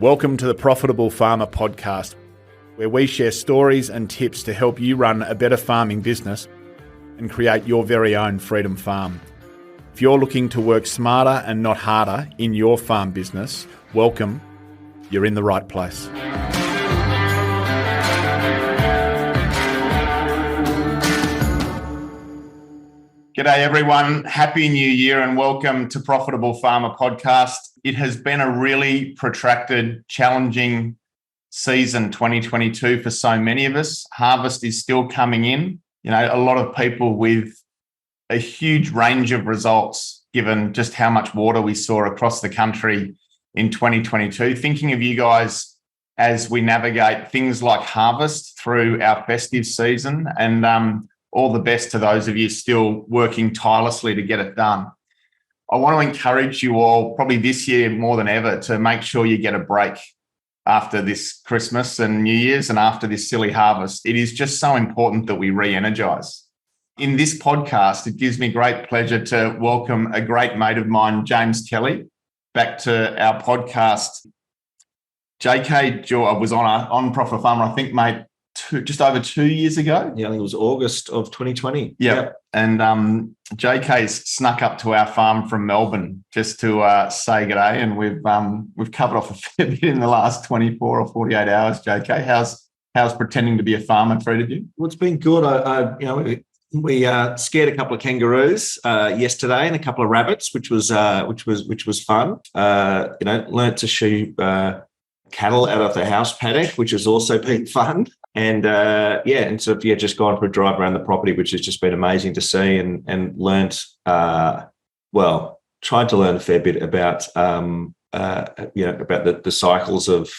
Welcome to the Profitable Farmer podcast, where we share stories and tips to help you run a better farming business and create your very own freedom farm. If you're looking to work smarter and not harder in your farm business, welcome. You're in the right place. G'day everyone, Happy New Year and welcome to Profitable Farmer podcast. It has been a really protracted, challenging season 2022 for so many of us. Harvest is still coming in. You know, a lot of people with a huge range of results given just how much water we saw across the country in 2022. Thinking of you guys as we navigate things like harvest through our festive season, and all the best to those of you still working tirelessly to get it done. I want to encourage you all, probably this year more than ever, to make sure you get a break after this Christmas and New Year's and after this silly harvest. It is just so important that we re-energise. In this podcast, it gives me great pleasure to welcome a great mate of mine, James Kelly, back to our podcast. JK was on Profitable Farmer, I think, mate, just over 2 years ago. Yeah, I think it was August of 2020. Yep. And JK's snuck up to our farm from Melbourne just to say good day, and we've covered off a fair bit in the last 24 or 48 hours. JK, how's pretending to be a farmer treated you? Well, it's been good. We scared a couple of kangaroos yesterday and a couple of rabbits, which was fun. Learnt to shoot cattle out of the house paddock, which has also been fun. And just gone for a drive around the property, which has just been amazing to see, and learnt tried to learn a fair bit about about the cycles of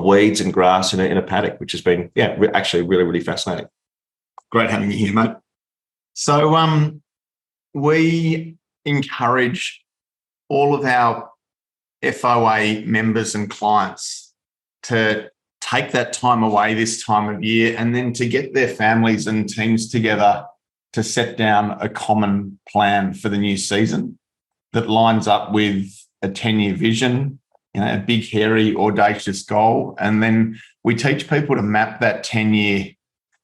weeds and grass in a paddock, which has been actually really, really fascinating. Great having you here, mate. So we encourage all of our FOA members and clients to take that time away this time of year, and then to get their families and teams together to set down a common plan for the new season that lines up with a 10-year vision, a big, hairy, audacious goal. And then we teach people to map that 10-year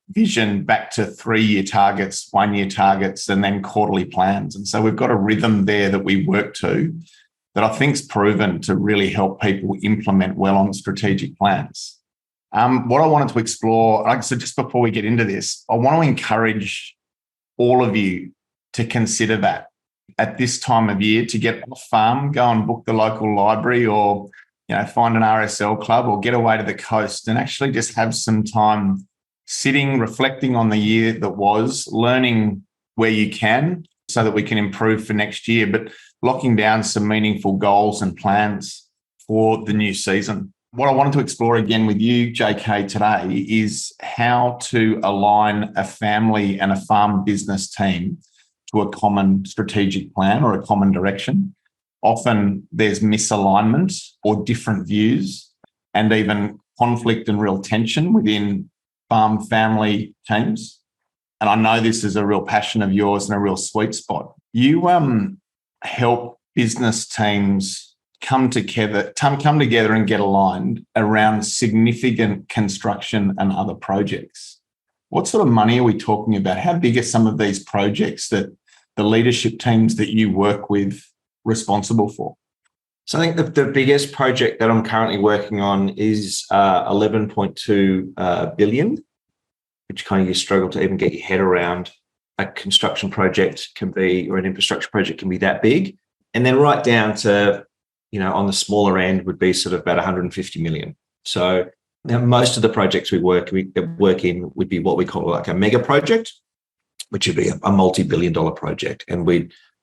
vision back to 3-year targets, 1-year targets, and then quarterly plans. And so we've got a rhythm there that we work to that I think's proven to really help people implement well on strategic plans. What I wanted to explore, like I said, just before we get into this, I want to encourage all of you to consider that at this time of year, to get off farm, go and book the local library, or find an RSL club, or get away to the coast and actually just have some time sitting, reflecting on the year that was, learning where you can so that we can improve for next year, but locking down some meaningful goals and plans for the new season. What I wanted to explore again with you, JK, today is how to align a family and a farm business team to a common strategic plan or a common direction. Often there's misalignment or different views, and even conflict and real tension within farm family teams. And I know this is a real passion of yours and a real sweet spot. You help business teams come together and get aligned around significant construction and other projects. What sort of money are we talking about? How big are some of these projects that the leadership teams that you work with responsible for? So I think the biggest project that I'm currently working on is 11.2 billion, which kind of you struggle to even get your head around. A construction project can be, or an infrastructure project can be that big. And then right down to, on the smaller end would be sort of about 150 million. So now most of the projects we work in would be what we call like a mega project, which would be a multi-billion-dollar project. And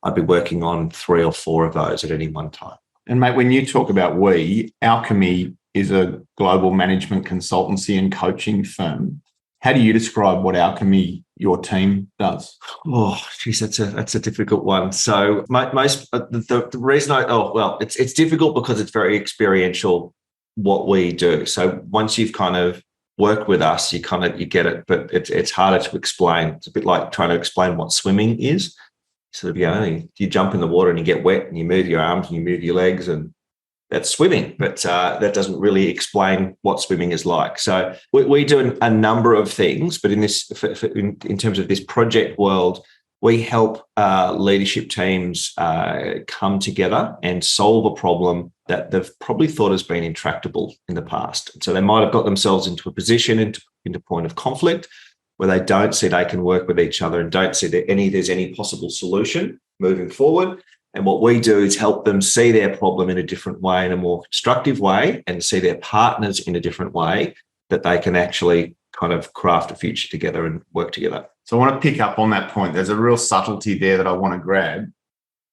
I'd be working on 3 or 4 of those at any one time. And mate, when you talk about Alchimie is a global management consultancy and coaching firm. How do you describe what Alchimie, your team, does? Oh, geez, that's a difficult one. So the reason it's difficult because it's very experiential what we do. So once you've kind of worked with us, you get it, but it's harder to explain. It's a bit like trying to explain what swimming is. Sort of, you jump in the water and you get wet and you move your arms and you move your legs and that's swimming, but that doesn't really explain what swimming is like. So we do a number of things, but in terms of this project world, we help leadership teams come together and solve a problem that they've probably thought has been intractable in the past. So they might have got themselves into a position, into point of conflict, where they don't see they can work with each other and don't see that there's any possible solution moving forward. And what we do is help them see their problem in a different way, in a more constructive way, and see their partners in a different way, that they can actually kind of craft a future together and work together. So I want to pick up on that point. There's a real subtlety there that I want to grab.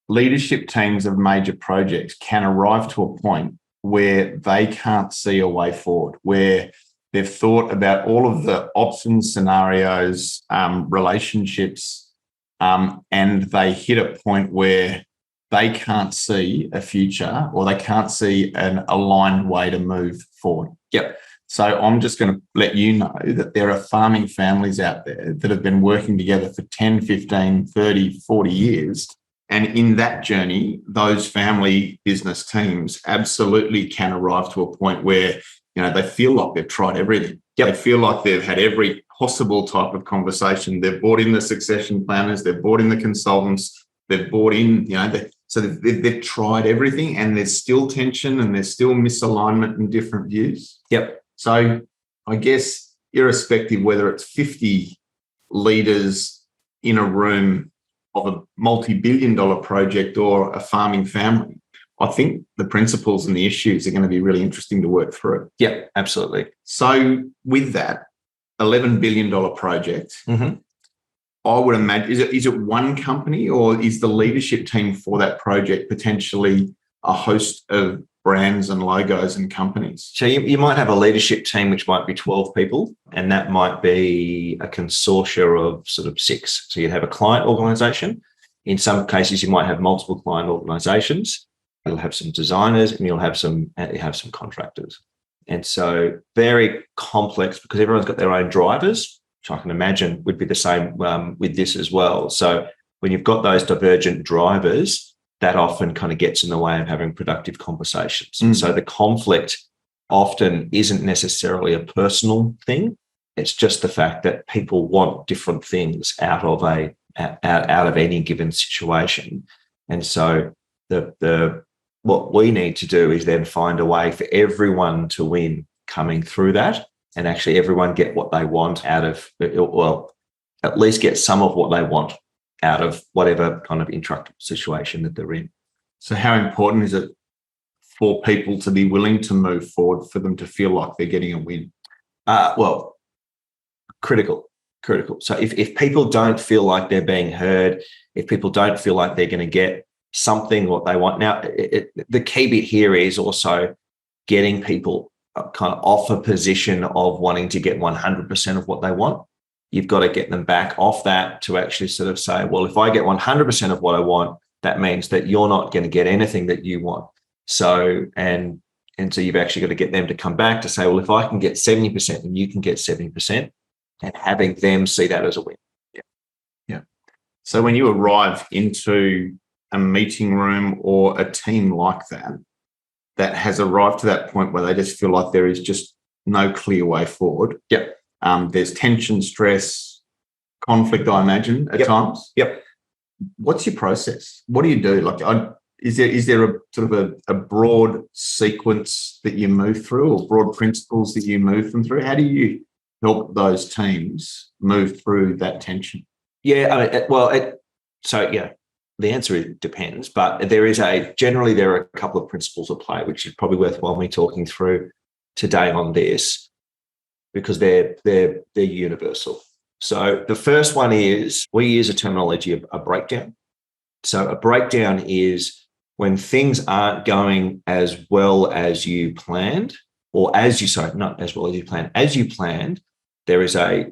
Leadership teams of major projects can arrive to a point where they can't see a way forward, where they've thought about all of the options, scenarios, relationships, and they hit a point where they can't see a future, or they can't see an aligned way to move forward. Yep. So I'm just going to let you know that there are farming families out there that have been working together for 10, 15, 30, 40 years. And in that journey, those family business teams absolutely can arrive to a point where, they feel like they've tried everything. Yep. They feel like they've had every possible type of conversation. They've brought in the succession planners, they've brought in the consultants, they've brought in, so they've tried everything, and there's still tension and there's still misalignment and different views. Yep. So I guess irrespective whether it's 50 leaders in a room of a multi-billion-dollar project or a farming family, I think the principles and the issues are going to be really interesting to work through. Yeah, absolutely. So with that $11 billion project, mm-hmm. I would imagine, is it one company, or is the leadership team for that project potentially a host of brands and logos and companies? So you might have a leadership team which might be 12 people, and that might be a consortia of sort of 6. So you'd have a client organisation. In some cases, you might have multiple client organisations. You'll have some designers, and you have some contractors. And so very complex, because everyone's got their own drivers, which I can imagine would be the same with this as well. So when you've got those divergent drivers, that often kind of gets in the way of having productive conversations. Mm. So the conflict often isn't necessarily a personal thing. It's just the fact that people want different things out of any given situation. And so what we need to do is then find a way for everyone to win coming through that, and actually everyone get what they want out of, well, at least get some of what they want out of whatever kind of intractable situation that they're in. So how important is it for people to be willing to move forward, for them to feel like they're getting a win? Well, critical. So if people don't feel like they're being heard, if people don't feel like they're going to get something what they want. Now, the key bit here is also getting people kind of off a position of wanting to get 100% of what they want. You've got to get them back off that to actually sort of say, well, if I get 100% of what I want, that means that you're not going to get anything that you want. So, and so you've actually got to get them to come back to say, well, if I can get 70% and you can get 70%, and having them see that as a win. Yeah. So when you arrive into a meeting room or a team like that has arrived to that point where they just feel like there is just no clear way forward. Yep. There's tension, stress, conflict, I imagine, at times. Yep. What's your process? What do you do? Like, is there a sort of a broad sequence that you move through, or broad principles that you move them through? How do you help those teams move through that tension? Yeah, the answer is depends, but generally there are a couple of principles at play, which is probably worthwhile me talking through today on this, because they're universal. So the first one is, we use a terminology of a breakdown. So a breakdown is when things aren't going as well as you planned, or not as well as you planned, as you planned, there's a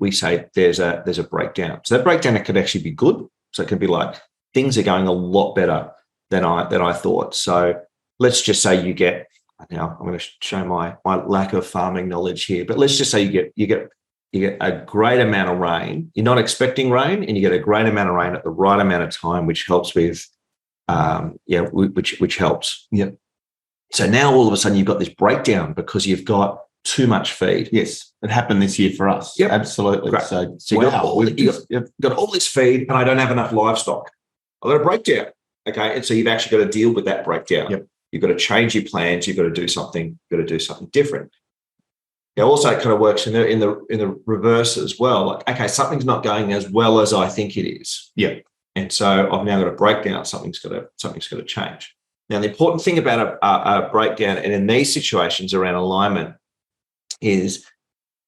breakdown. So that breakdown, it could actually be good. So it can be like, things are going a lot better than I thought. So let's just say you get, now I'm going to show my lack of farming knowledge here, but let's just say you get a great amount of rain. You're not expecting rain, and you get a great amount of rain at the right amount of time, which helps with, which helps. Yeah. So now all of a sudden you've got this breakdown because you've got too much feed. Yes, it happened this year for us. Yep. Absolutely. Great. So You've wow, got all this feed and I don't have enough livestock. I've got a breakdown. Okay. And so you've actually got to deal with that breakdown. Yep. You've got to change your plans. You've got to do something. You've got to do something different. Now, also it kind of works in the reverse as well. Like, okay, something's not going as well as I think it is. Yeah. And so I've now got a breakdown. Something's got to change. Now, the important thing about a breakdown, and in these situations around alignment, is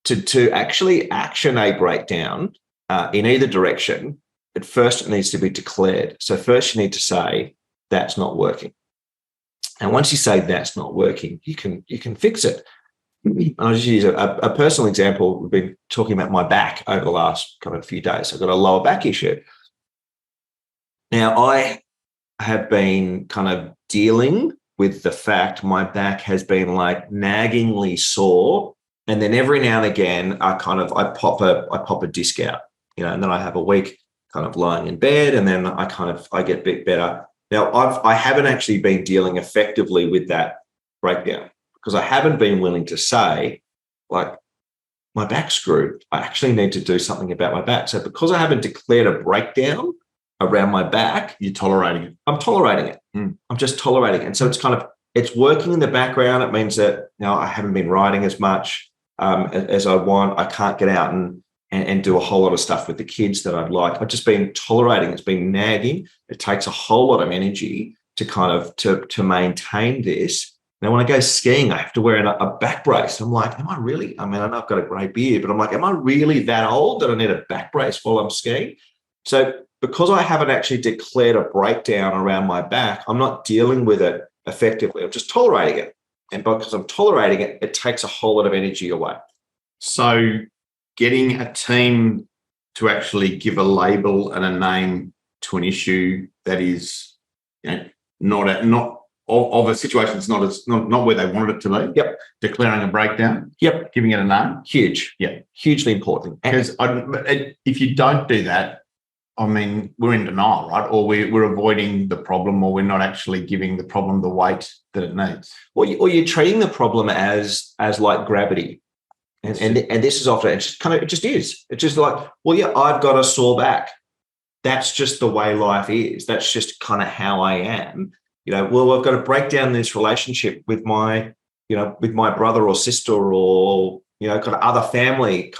to actually action a breakdown in either direction. At first, it needs to be declared. So first, you need to say that's not working. And once you say that's not working, you can fix it. I'll just use a personal example. We've been talking about my back over the last kind of few days. I've got a lower back issue. Now, I have been kind of dealing with the fact my back has been like naggingly sore. And then every now and again, I pop a disc out, and then I have a week kind of lying in bed, and then I get a bit better. Now, I haven't actually been dealing effectively with that breakdown because I haven't been willing to say, like, my back's screwed. I actually need to do something about my back. So because I haven't declared a breakdown around my back, you're tolerating it. I'm tolerating it. I'm just tolerating it. And so it's working in the background. It means that I haven't been riding as much as I want. I can't get out and do a whole lot of stuff with the kids that I'd like. I've just been tolerating. It's been nagging. It takes a whole lot of energy to kind of to maintain this. Now, when I go skiing, I have to wear a back brace. I'm like, am I really? I mean, I know I've got a grey beard, but I'm like, am I really that old that I need a back brace while I'm skiing? So because I haven't actually declared a breakdown around my back, I'm not dealing with it effectively. I'm just tolerating it. And because I'm tolerating it, it takes a whole lot of energy away. So getting a team to actually give a label and a name to an issue that is not of a situation that's not where they wanted it to be. Yep. Declaring a breakdown. Yep. Giving it a name. Huge. Yeah. Hugely important. Because if you don't do that, I mean, we're in denial, right? Or we're avoiding the problem, or we're not actually giving the problem the weight that it needs. Or you're treating the problem as like gravity. And this is often, it just is. It's just like, well, yeah, I've got a sore back. That's just the way life is. That's just kind of how I am. Well, I've got to break down this relationship with my brother or sister or, kind of other family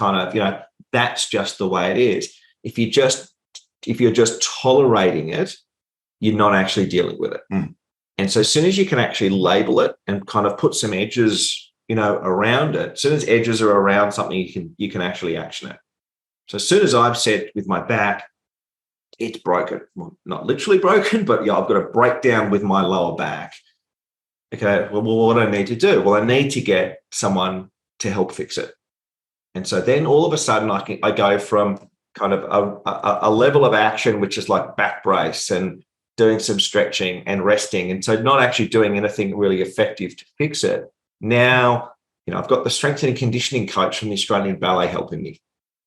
that's just the way it is. If you're just tolerating it, you're not actually dealing with it. And so as soon as you can actually label it and kind of put some edges, around it, as soon as edges are around something, you can actually action it. So as soon as I've said with my back, it's broken, well, not literally broken, but I've got a breakdown with my lower back. Okay, well, what do I need to do? Well, I need to get someone to help fix it. And so then all of a sudden I go from kind of a level of action, which is like back brace and doing some stretching and resting. And so not actually doing anything really effective to fix it. Now, I've got the strength and conditioning coach from the Australian Ballet helping me,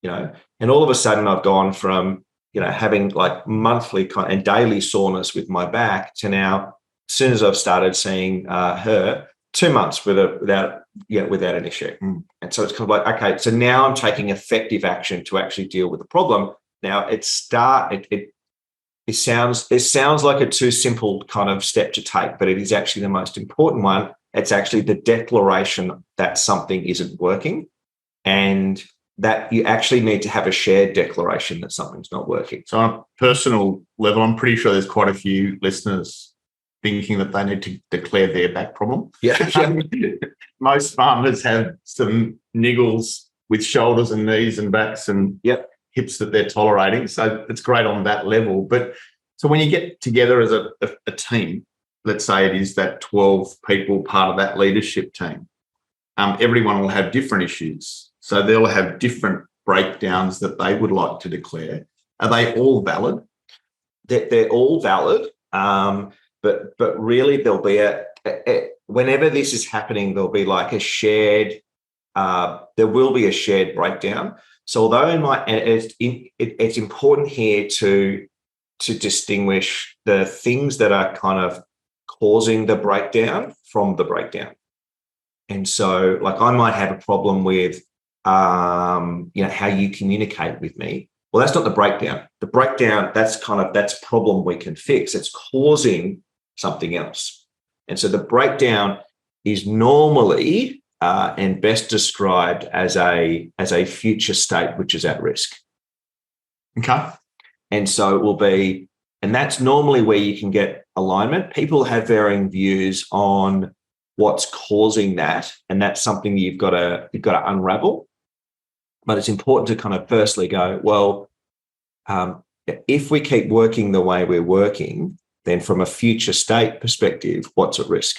and all of a sudden I've gone from, having like monthly and daily soreness with my back to now, as soon as I've started seeing her, 2 months without an issue. And so it's kind of like, okay, so now I'm taking effective action to actually deal with the problem. Now it sounds like a too simple kind of step to take, but it is actually the most important one. It's actually the declaration that something isn't working, and that you actually need to have a shared declaration that something's not working. So on a personal level, I'm pretty sure there's quite a few listeners thinking that they need to declare their back problem. Yeah. Most farmers have some niggles with shoulders and knees and backs and hips that they're tolerating. So it's great on that level. But so when you get together as a team, let's say it is that 12 people part of that leadership team, everyone will have different issues. So they'll have different breakdowns that they would like to declare. Are they all valid? They're all valid. But really there'll be whenever this is happening, there'll be like a shared, there will be a shared breakdown. So although it's important here to distinguish the things that are kind of causing the breakdown from the breakdown. And so, like, I might have a problem with, how you communicate with me. Well, that's not the breakdown. The breakdown, that's a problem we can fix. It's causing something else. And so the breakdown is normally and best described as a future state which is at risk. Okay. And so it will be, and that's normally where you can get alignment. People have varying views on what's causing that, and that's something you've got to unravel. But it's important to kind of firstly go, well, if we keep working the way we're working, then from a future state perspective, what's at risk?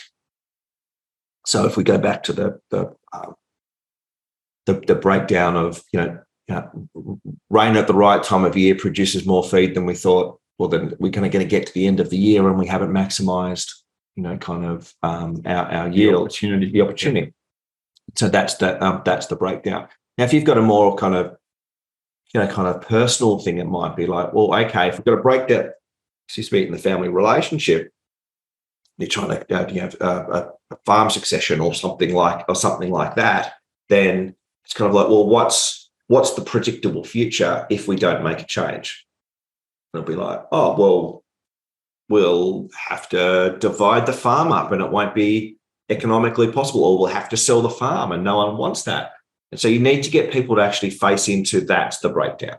So if we go back to the breakdown of, rain at the right time of year produces more feed than we thought, well, then we're going to get to the end of the year and we haven't maximised, our yield, the opportunity. So that's the breakdown. Now, if you've got a more kind of personal thing, it might be like, well, okay, if we've got to break that, in the family relationship, you're trying to have a farm succession or something like that, then it's kind of like, well, what's the predictable future if we don't make a change? It'll be like, oh, well, we'll have to divide the farm up and it won't be economically possible, or we'll have to sell the farm and no one wants that. And so you need to get people to actually face into that's the breakdown.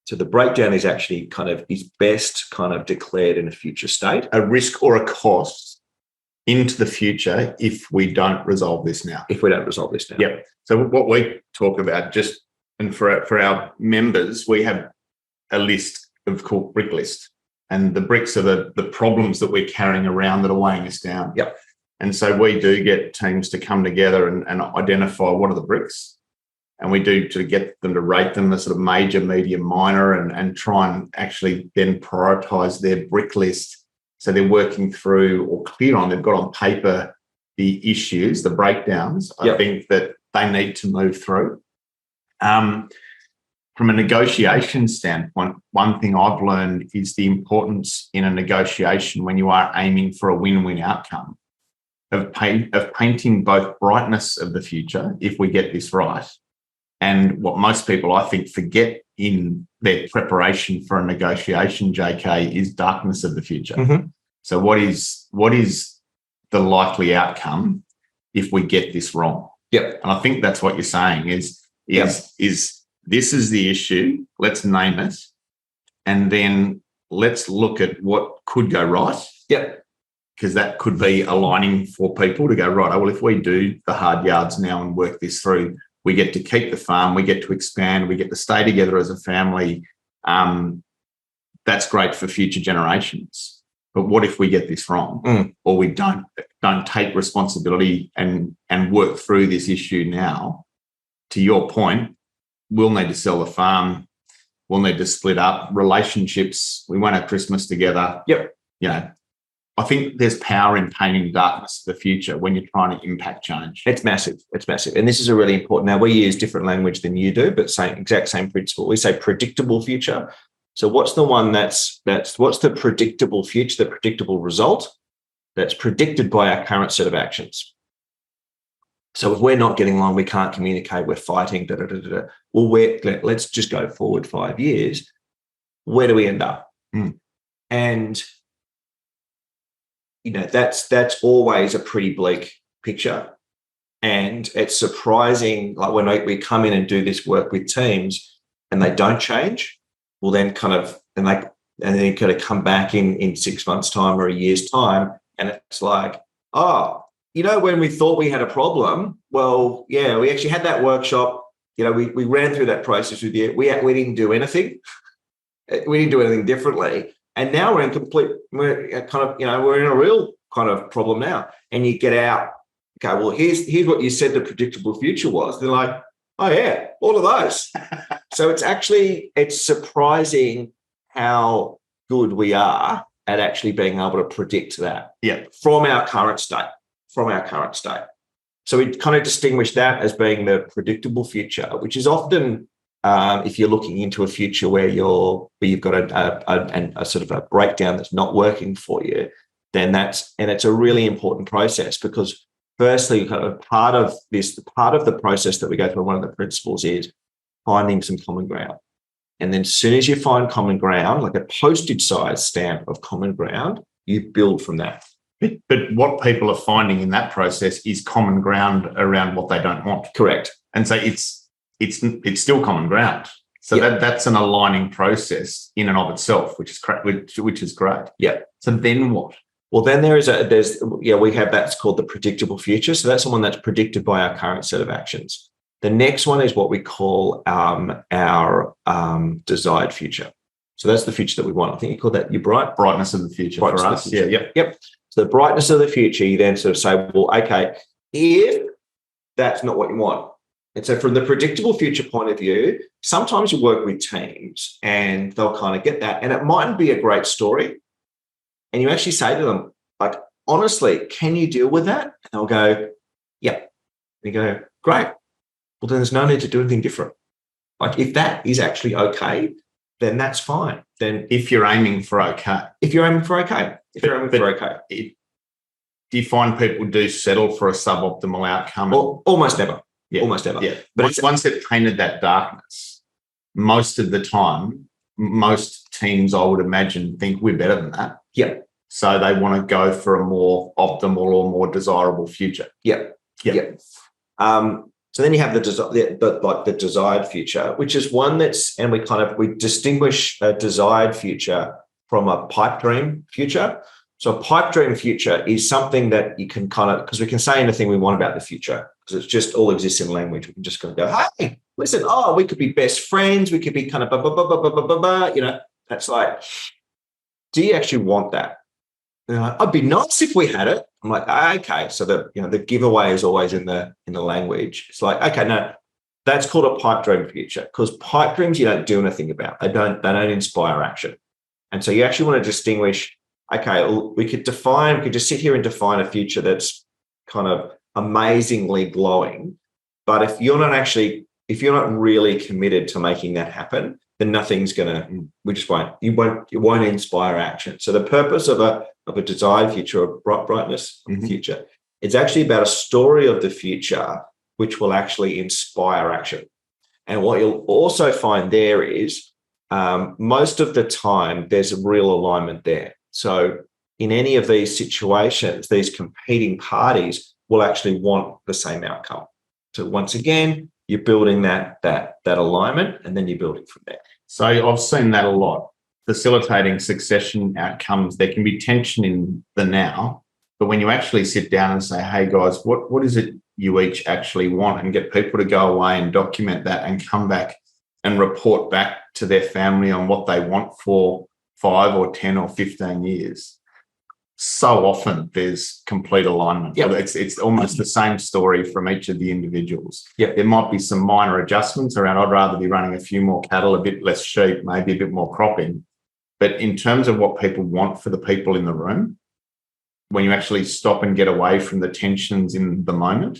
So the breakdown is actually is best declared in a future state. A risk or a cost into the future if we don't resolve this now. Yep. So what we talk about and for our members, we have a list called brick list. And the bricks are the problems that we're carrying around that are weighing us down. Yep. And so we do get teams to come together and identify what are the bricks. And we do to get them to rate them as sort of major, medium, minor, and try and actually then prioritise their brick list. So they're working through or clear on, they've got on paper the issues, the breakdowns, I think that they need to move through. From a negotiation standpoint, one thing I've learned is the importance in a negotiation when you are aiming for a win-win outcome of painting both brightness of the future, if we get this right, and what most people, I think, forget in their preparation for a negotiation, JK, is darkness of the future. Mm-hmm. So what is the likely outcome if we get this wrong? Yep. And I think that's what you're saying is this is the issue, let's name it, and then let's look at what could go right. Yep. Because that could be aligning for people to go, right, well, if we do the hard yards now and work this through, we get to keep the farm, we get to expand, we get to stay together as a family. That's great for future generations. But what if we get this wrong, or we don't take responsibility and work through this issue now? To your point, we'll need to sell the farm. We'll need to split up relationships. We won't have Christmas together. Yep. I think there's power in painting darkness of the future when you're trying to impact change. It's massive. And this is a really important. Now, we use different language than you do, but exact same principle. We say predictable future. So what's the one what's the predictable future, the predictable result that's predicted by our current set of actions? So if we're not getting along, we can't communicate, we're fighting, well, let's just go forward 5 years. Where do we end up? And that's always a pretty bleak picture. And it's surprising, like when we come in and do this work with teams and they don't change, well, then then come back in 6 months' time or a year's time. And it's like, when we thought we had a problem, well, yeah, we actually had that workshop. We ran through that process with you. We didn't do anything. We didn't do anything differently. And now we're in a real kind of problem now. And you get out, okay, well, here's what you said the predictable future was. They're like, oh yeah, all of those. So it's surprising how good we are at actually being able to predict that from our current state. So we kind of distinguish that as being the predictable future, which is often if you're looking into a future where you've got a sort of a breakdown that's not working for you, then it's a really important process, because firstly, kind of part of the process that we go through, one of the principles is finding some common ground. And then as soon as you find common ground, like a postage size stamp of common ground, you build from that. But what people are finding in that process is common ground around what they don't want. Correct. And so it's still common ground. So that's an aligning process in and of itself, which is great. Yeah. So then what? Well, then we have that's called the predictable future. So that's the one that's predicted by our current set of actions. The next one is what we call our desired future. So that's the future that we want. I think you call that your brightness of the future for us. Yeah. Yep. So the brightness of the future, you then sort of say, well, okay, if that's not what you want. And so from the predictable future point of view, sometimes you work with teams and they'll kind of get that. And it mightn't be a great story. And you actually say to them, like, honestly, can you deal with that? And they'll go, yeah. And you go, great. Well, then there's no need to do anything different. Like, if that is actually okay, then that's fine. Then if you're aiming for okay. Do you find people do settle for a suboptimal outcome? Almost never. Yeah. Almost never. Yeah. But once they've painted that darkness, most of the time, most teams, I would imagine, think we're better than that. Yeah. So they want to go for a more optimal or more desirable future. Yeah. So then you have the desired future, which is one we distinguish a desired future from a pipe dream future. So a pipe dream future is something that you can because we can say anything we want about the future, because it's just all exists in language. We can just go, hey, listen, we could be best friends. We could be kind of blah, blah, blah, blah, blah, blah, blah. That's like, do you actually want that? I'd be nice if we had it. I'm like, okay. So the giveaway is always in the language. It's like, okay, no, that's called a pipe dream future, because pipe dreams you don't do anything about. They don't inspire action. And so you actually want to distinguish, okay, we could just sit here and define a future that's kind of amazingly glowing. But if you're not really committed to making that happen, then it won't inspire action. So the purpose of a desired future, or brightness of the future, it's actually about a story of the future which will actually inspire action. And what you'll also find there is most of the time there's a real alignment there. So in any of these situations, these competing parties will actually want the same outcome. So once again, you're building that alignment, and then you're building from there. So I've seen that a lot. Facilitating succession outcomes, there can be tension in the now, but when you actually sit down and say, hey guys, what is it you each actually want, and get people to go away and document that and come back and report back to their family on what they want for 5 or 10 or 15 years. So often there's complete alignment. Yep. It's almost the same story from each of the individuals. Yep. There might be some minor adjustments around, I'd rather be running a few more cattle, a bit less sheep, maybe a bit more cropping. But in terms of what people want for the people in the room, when you actually stop and get away from the tensions in the moment,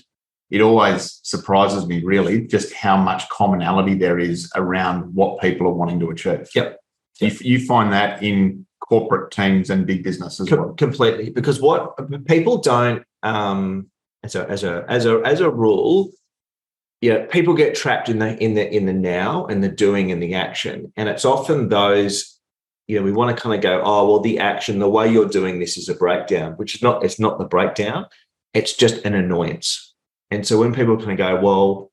it always surprises me, really, just how much commonality there is around what people are wanting to achieve. Yep. You find that in corporate teams and big business as well. Completely, because what people don't, as a rule, people get trapped in the now and the doing and the action, and it's often those, we want to kind of go, the action, the way you're doing this is a breakdown, which is not. It's not the breakdown. It's just an annoyance. And so when people kind of go, well,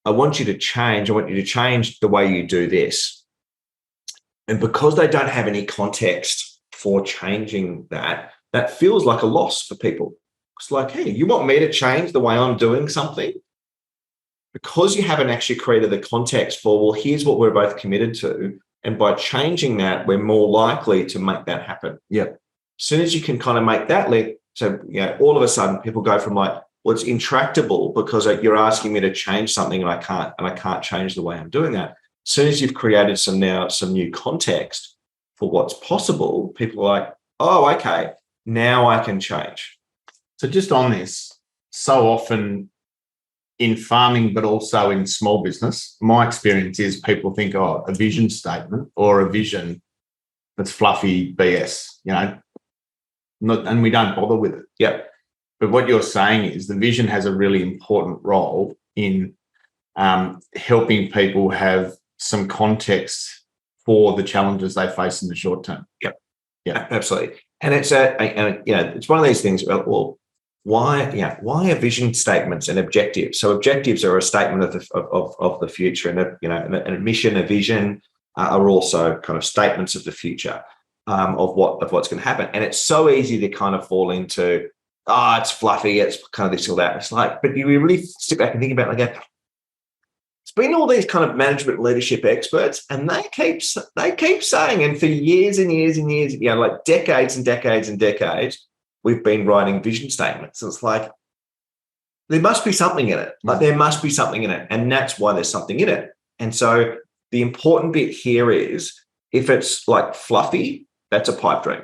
I want you to change. I want you to change the way you do this. And because they don't have any context for changing that feels like a loss for people. It's like, hey, you want me to change the way I'm doing something? Because you haven't actually created the context for, well, here's what we're both committed to. And by changing that, we're more likely to make that happen. Yeah. As soon as you can kind of make that link, so all of a sudden people go from like, well, it's intractable because you're asking me to change something and I can't change the way I'm doing that. As soon as you've created some new context for what's possible, people are like, oh, okay, now I can change. So just on this, so often in farming, but also in small business, my experience is people think, a vision statement or a vision that's fluffy BS, and we don't bother with it. Yeah. But what you're saying is the vision has a really important role in helping people have some context for the challenges they face in the short term. Yeah. Yeah, Absolutely. And it's it's one of these things about, well, why are vision statements and objectives? So objectives are a statement of the future, and a mission, a vision are also kind of statements of the future of what's going to happen. And it's so easy to kind of fall into, it's fluffy, it's kind of this or that. It's like, but you really sit back and think about it, like, it's been all these kind of management leadership experts, and they keep saying, and for years and years and years, like decades and decades and decades, we've been writing vision statements. And it's like, there must be something in it. Like, there must be something in it. And that's why there's something in it. And so the important bit here is, if it's like fluffy, that's a pipe dream.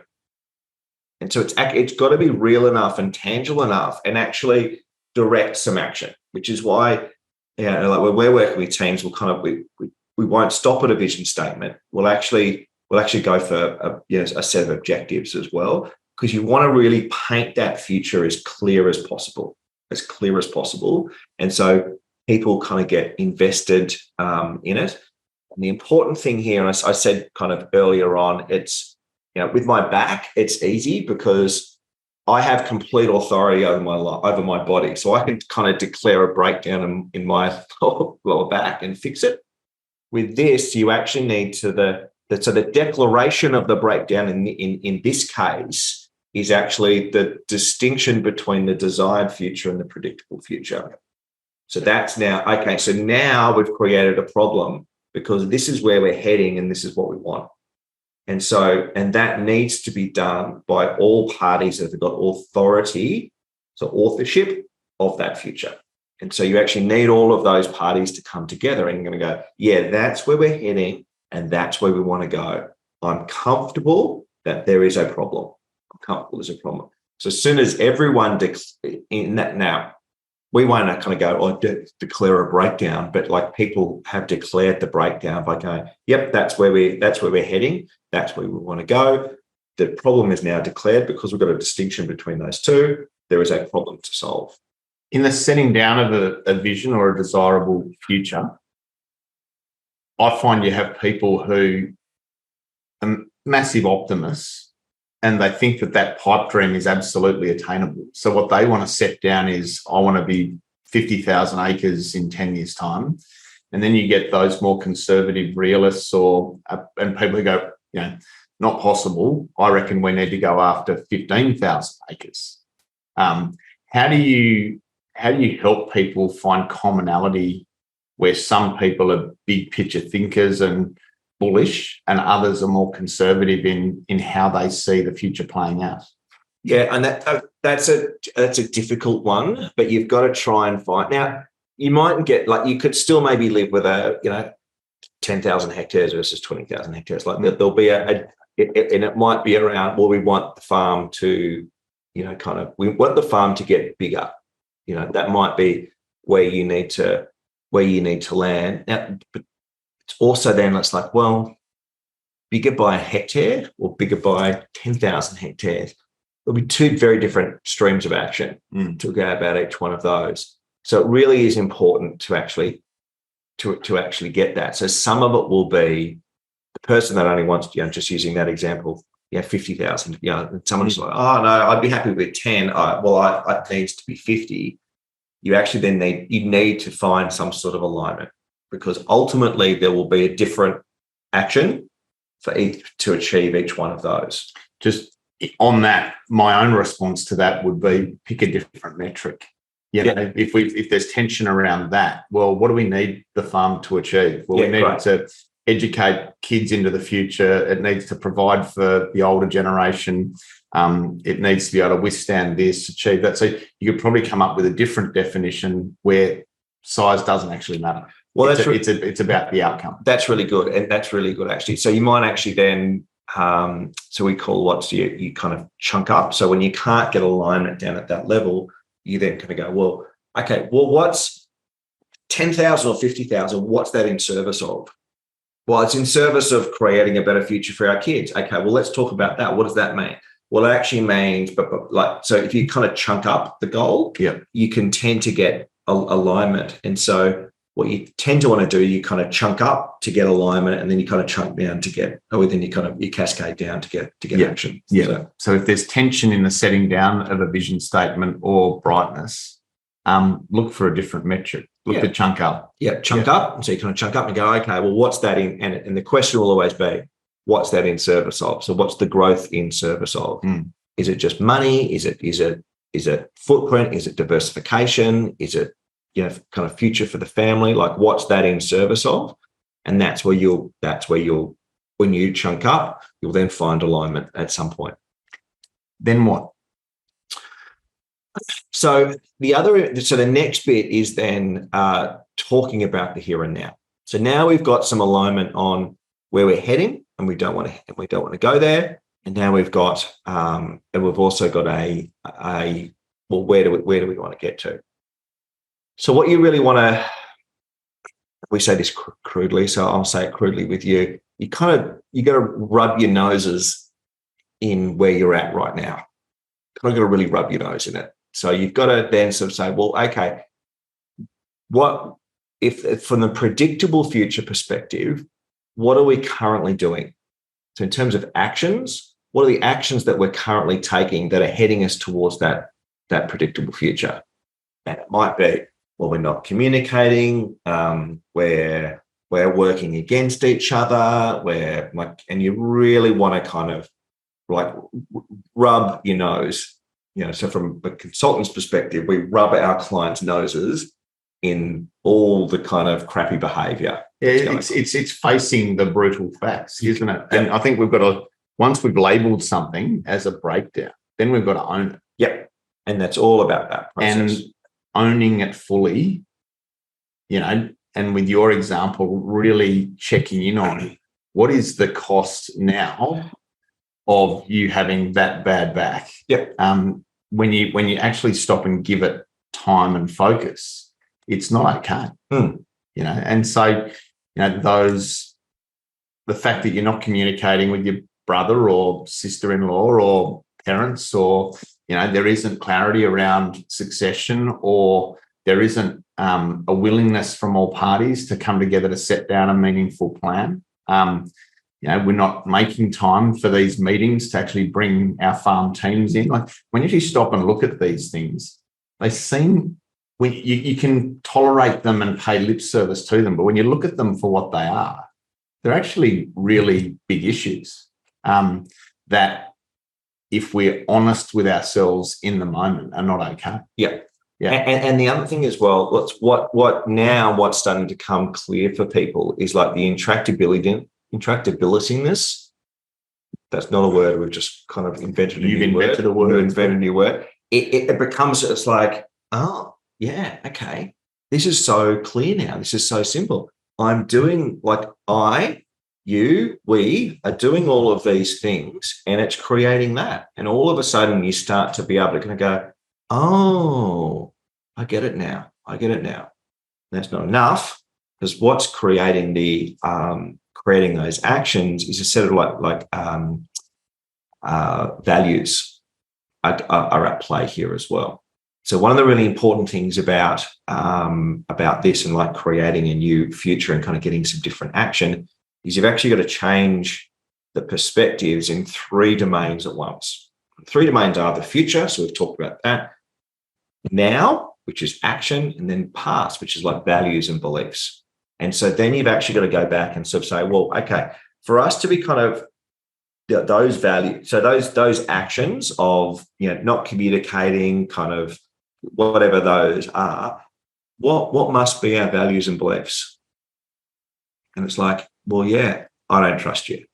And so it's got to be real enough and tangible enough and actually direct some action, which is why, like when we're working with teams, we won't stop at a vision statement. We'll actually go for a set of objectives as well, because you want to really paint that future as clear as possible. And so people kind of get invested in it. And the important thing here, and I said kind of earlier on, it's, with my back, it's easy because I have complete authority over my body. So I can kind of declare a breakdown in my lower back and fix it. With this, you actually need the declaration of the breakdown in this case is actually the distinction between the desired future and the predictable future. So that's now, okay, so now we've created a problem because this is where we're heading and this is what we want. And that needs to be done by all parties that have got authority, so authorship of that future. And so you actually need all of those parties to come together, and you're going to go, yeah, that's where we're heading and that's where we want to go. I'm comfortable that there is a problem. I'm comfortable there's a problem. So as soon as everyone in that, now we won't kind of go, declare a breakdown, but like people have declared the breakdown by going, yep, that's where we're heading. That's where we want to go. The problem is now declared because we've got a distinction between those two. There is a problem to solve. In the setting down of a vision or a desirable future, I find you have people who are massive optimists and they think that pipe dream is absolutely attainable. So what they want to set down is, I want to be 50,000 acres in 10 years' time. And then you get those more conservative realists and people who go, not possible. I reckon we need to go after 15,000 acres. How do you help people find commonality where some people are big picture thinkers and bullish and others are more conservative in how they see the future playing out? Yeah, and that's a difficult one, but you've got to try and find. Now, you mightn't get, like, you could still maybe live with 10,000 hectares versus 20,000 hectares. Like, there'll be and it might be around, well, we want the farm to, we want the farm to get bigger. That might be where you need to land. Now, but it's also then it's like, well, bigger by a hectare or bigger by 10,000 hectares. There'll be two very different streams of action to go about each one of those. So it really is important to actually get that. So some of it will be the person that only wants, just using that example, 50,000. And someone's like, oh no, I'd be happy with 10. It needs to be 50. You actually then need to find some sort of alignment, because ultimately there will be a different action for each to achieve each one of those. Just on that, my own response to that would be pick a different metric. If there's tension around that, well, what do we need the farm to achieve? Well, we need to educate kids into the future. It needs to provide for the older generation. It needs to be able to withstand this, achieve that. So you could probably come up with a different definition where size doesn't actually matter. Well, it's about the outcome. That's really good, and that's really good actually. So you might actually then, so we call you kind of chunk up. So when you can't get alignment down at that level, you then kind of go, well, okay, well, what's 10,000 or 50,000? What's that in service of? Well, it's in service of creating a better future for our kids. Okay, well, let's talk about that. What does that mean? Well, it actually means, but like, so if you kind of chunk up the goal, you can tend to get alignment. And so what you tend to want to do, you kind of chunk up to get alignment, and then you kind of chunk down to get, or then you cascade down to get action. Yeah. So if there's tension in the setting down of a vision statement or brightness, look for a different metric. Look to chunk up. Chunk up. So you kind of chunk up and go, okay, well, what's that in? And the question will always be, what's that in service of? So what's the growth in service of? Is it just money? Is it footprint? Is it diversification? Is it, kind of future for the family? Like, what's that in service of? And that's where when you chunk up, you'll then find alignment at some point. Then what? So the next bit is then talking about the here and now. So now we've got some alignment on where we're heading, and we don't want to go there. And now we've got, and we've also got where do we want to get to? So what you really want to, we say this crudely, so I'll say it crudely with you. You got to rub your noses in where you're at right now. Got to really rub your nose in it. So you've got to then sort of say, well, okay, what if from the predictable future perspective, what are we currently doing? So in terms of actions, what are the actions that we're currently taking that are heading us towards that predictable future? And it might be, well, we're not communicating, we're working against each other, and you really want to kind of like rub your nose. So from a consultant's perspective, we rub our clients' noses in all the kind of crappy behaviour. It's facing the brutal facts, isn't it? And I think we've got to, once we've labelled something as a breakdown, then we've got to own it. Yep. And that's all about that process. And owning it fully, and with your example, really checking in on what is the cost now of you having that bad back. Yep. When you actually stop and give it time and focus, it's not okay. And so, the fact that you're not communicating with your brother or sister-in-law or parents, or, there isn't clarity around succession, or there isn't a willingness from all parties to come together to set down a meaningful plan. We're not making time for these meetings to actually bring our farm teams in. Like, when you stop and look at these things, they seem, when you can tolerate them and pay lip service to them, but when you look at them for what they are, they're actually really big issues that, if we're honest with ourselves in the moment, are not okay. Yeah. And the other thing as well, what's starting to come clear for people is like the intractability. That's not a word. We've just kind of invented a new word. It becomes, it's like, oh, yeah, okay. This is so clear now. This is so simple. I'm doing, like, we are doing all of these things, and it's creating that. And all of a sudden you start to be able to kind of go, oh, I get it now. That's not enough, because what's creating those actions is a set of values are at play here as well. So one of the really important things about this and like creating a new future and kind of getting some different action is you've actually got to change the perspectives in 3 domains at once. 3 domains are the future, so we've talked about that. Now, which is action, and then past, which is like values and beliefs. And so then you've actually got to go back and sort of say, well, okay, for us to be kind of those values, so those actions of, not communicating, kind of whatever those are, what must be our values and beliefs? And it's like, well, yeah, I don't trust you.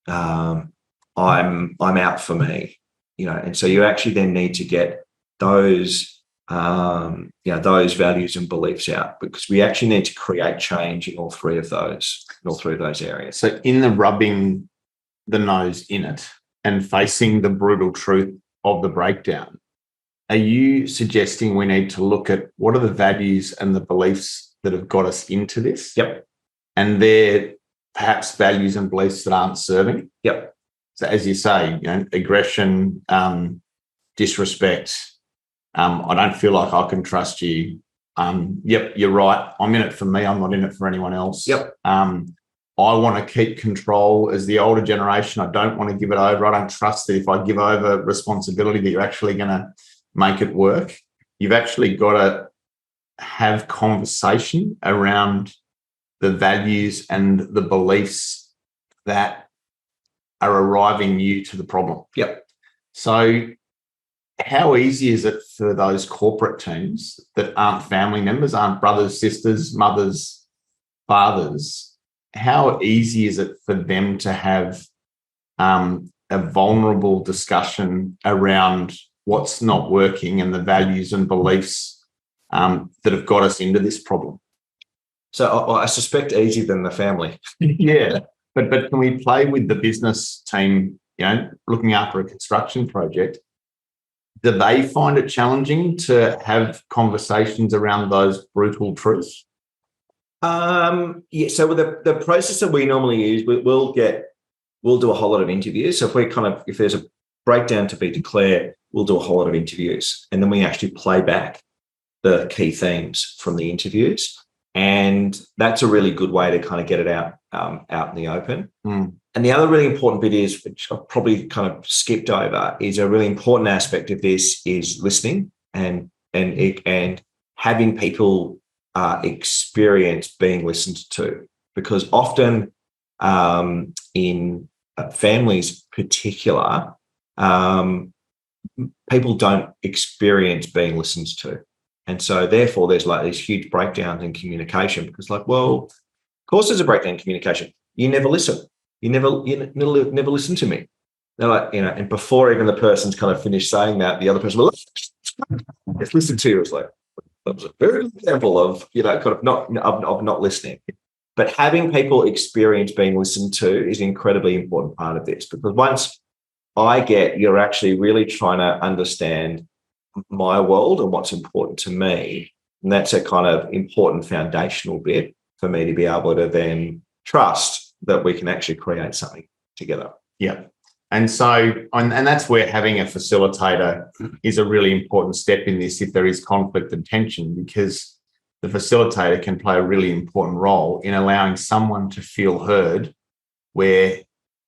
I'm out for me, and so you actually then need to get those values and beliefs out, because we actually need to create change in all 3 of those areas. So in the rubbing the nose in it and facing the brutal truth of the breakdown, are you suggesting we need to look at what are the values and the beliefs that have got us into this? Yep. And they're perhaps values and beliefs that aren't serving? Yep. So as you say, aggression, disrespect. I don't feel like I can trust you. Yep, you're right. I'm in it for me. I'm not in it for anyone else. Yep. I want to keep control as the older generation. I don't want to give it over. I don't trust that if I give over responsibility that you're actually going to make it work. You've actually got to have conversation around the values and the beliefs that are arriving you to the problem. Yep. So how easy is it for those corporate teams that aren't family members, aren't brothers, sisters, mothers, fathers? How easy is it for them to have a vulnerable discussion around what's not working and the values and beliefs that have got us into this problem? So I suspect easier than the family. Yeah, but can we play with the business team, looking after a construction project? Do they find it challenging to have conversations around those brutal truths? Yeah. So with the process that we normally use, we'll do a whole lot of interviews. So if there's a breakdown to be declared, we'll do a whole lot of interviews, and then we actually play back the key themes from the interviews, and that's a really good way to kind of get it out in the open. And the other really important bit is, which I've probably kind of skipped over, is a really important aspect of this is listening and having people experience being listened to, because often in families particular, people don't experience being listened to. And so therefore there's like these huge breakdowns in communication, because well, of course there's a breakdown in communication. You never listen. You never listen to me. They're like, and before even the person's kind of finished saying that, the other person will just listen to you. It's like, that was a very good example of, kind of not listening. But having people experience being listened to is an incredibly important part of this, because once you're actually really trying to understand my world and what's important to me, and that's a kind of important foundational bit for me to be able to then trust that we can actually create something together. Yeah. And so, and that's where having a facilitator is a really important step in this if there is conflict and tension, because the facilitator can play a really important role in allowing someone to feel heard, where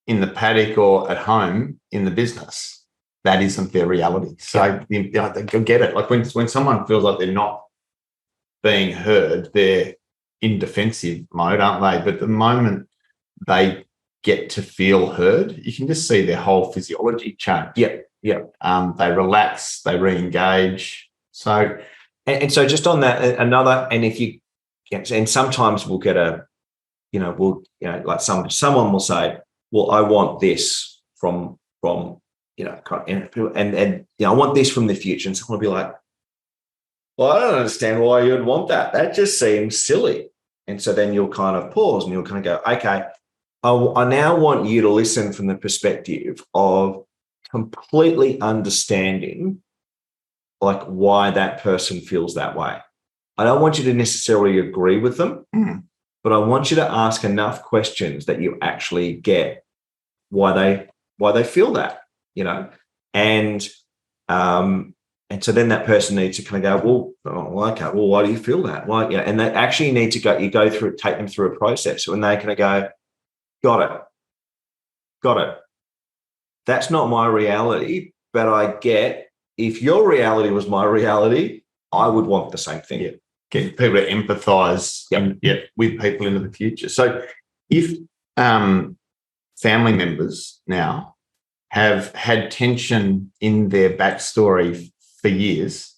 in the paddock or at home in the business, that isn't their reality. So they get it. Like when someone feels like they're not being heard, they're in defensive mode, aren't they? But the moment they get to feel heard, you can just see their whole physiology change. Yeah. They relax, they re-engage. So, and so just on that, and sometimes we'll get like someone will say, well, I want this from and I want this from the future, and someone will be like, well, I don't understand why you'd want that. That just seems silly. And so then you'll kind of pause and you'll kind of go, okay, I now want you to listen from the perspective of completely understanding like why that person feels that way. I don't want you to necessarily agree with them, but I want you to ask enough questions that you actually get why they feel that, and so then that person needs to kind of go, okay, well, why do you feel that? Why, and they actually need to take them through a process when they kind of go, got it. That's not my reality, but I get, if your reality was my reality, I would want the same thing. Yeah. Get people to empathise with people into the future. So if family members now have had tension in their backstory for years,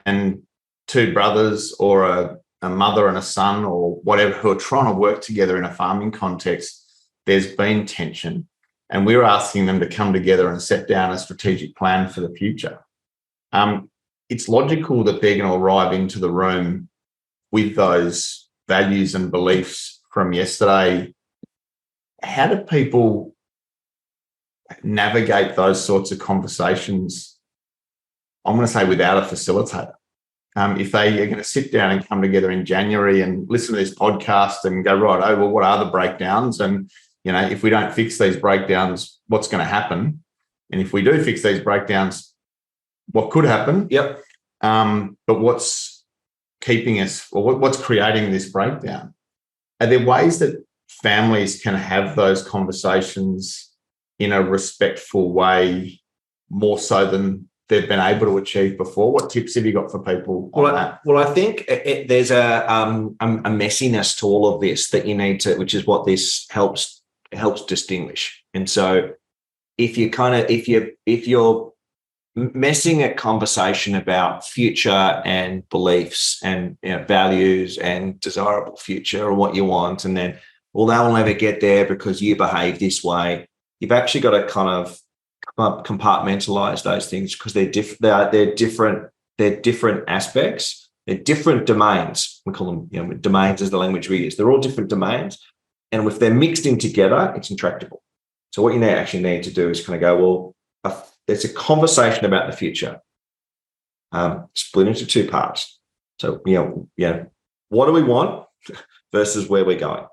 and two brothers or a mother and a son or whatever who are trying to work together in a farming context, there's been tension, and we're asking them to come together and set down a strategic plan for the future. It's logical that they're going to arrive into the room with those values and beliefs from yesterday. How do people navigate those sorts of conversations, I'm going to say, without a facilitator? If they are going to sit down and come together in January and listen to this podcast and go, right, well, what are the breakdowns? And if we don't fix these breakdowns, what's going to happen? And if we do fix these breakdowns, what could happen? Yep. But what's keeping us, or what's creating this breakdown? Are there ways that families can have those conversations in a respectful way, more so than they've been able to achieve before? What tips have you got for people on that? Well, I think there's a messiness to all of this that you need to, which is what this helps distinguish. And so if you're messing a conversation about future and beliefs and values and desirable future or what you want, and then, well, they'll never get there because you behave this way. You've actually got to kind of compartmentalize those things because they're different. They're different aspects. They're different domains. We call them, domains is the language we use. They're all different domains, and if they're mixed in together, it's intractable. So what you actually need to do is kind of go, well, it's a conversation about the future, split into two parts. So what do we want versus where we're going?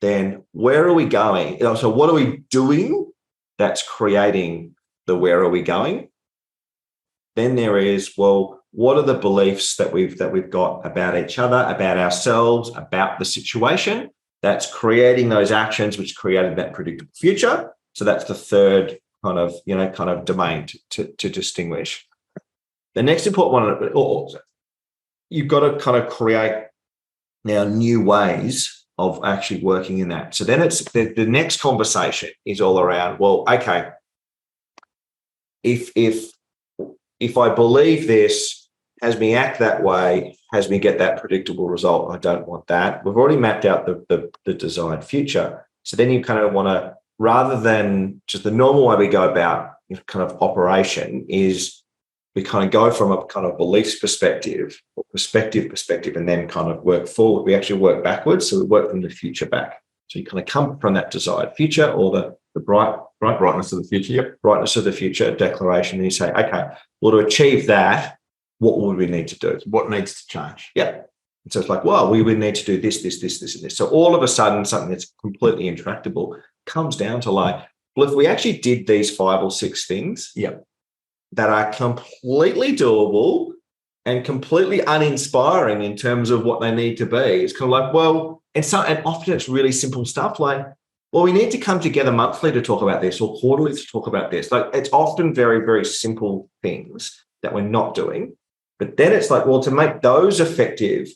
Then where are we going? So what are we doing that's creating the where are we going? Then there is, well, what are the beliefs that we've got about each other, about ourselves, about the situation that's creating those actions which created that predictable future? So that's the third kind of domain to distinguish. The next important one, you've got to kind of create now new ways of actually working in that. So then it's the next conversation is all around, well, okay, if I believe this, has me act that way, has me get that predictable result, I don't want that. We've already mapped out the desired future. So then you kind of want to, rather than just the normal way we go about kind of operation, is we kind of go from a kind of beliefs perspective or perspective and then kind of work forward. We actually work backwards. So we work from the future back. So you kind of come from that desired future or the brightness of the future. Yep. Brightness of the future declaration. And you say, okay, well, to achieve that, what would we need to do? What needs to change? Yeah. And so it's like, well, we would need to do this, and this. So all of a sudden, something that's completely intractable comes down to like, well, if we actually did these 5 or 6 things, that are completely doable and completely uninspiring in terms of what they need to be. It's kind of like, well, and often it's really simple stuff like, well, we need to come together monthly to talk about this or quarterly to talk about this. Like it's often very, very simple things that we're not doing. But then it's like, well, to make those effective,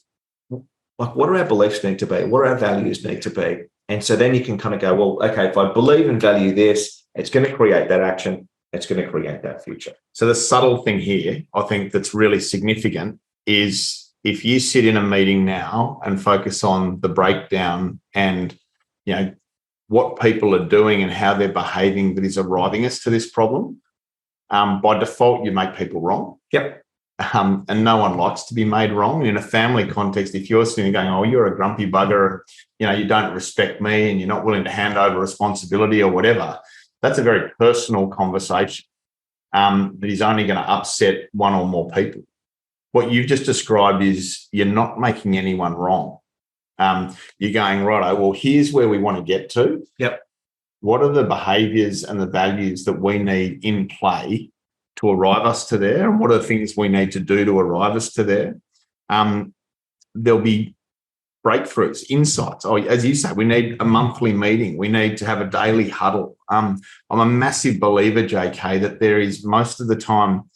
like what do our beliefs need to be? What do our values need to be? And so then you can kind of go, well, okay, if I believe and value this, it's going to create that action. It's going to create that future. So the subtle thing here, I think that's really significant is if you sit in a meeting now and focus on the breakdown and, what people are doing and how they're behaving that is arriving us to this problem, by default, you make people wrong. Yep. And no one likes to be made wrong. And in a family context, if you're sitting there going, oh, you're a grumpy bugger, you don't respect me and you're not willing to hand over responsibility or whatever, that's a very personal conversation that is only going to upset one or more people. What you've just described is you're not making anyone wrong. You're going, righto, well, here's where we want to get to. Yep. What are the behaviours and the values that we need in play to arrive us to there? And what are the things we need to do to arrive us to there? There'll be breakthroughs, insights. Oh, as you say, we need a monthly meeting. We need to have a daily huddle. I'm a massive believer, JK, that there is most of the time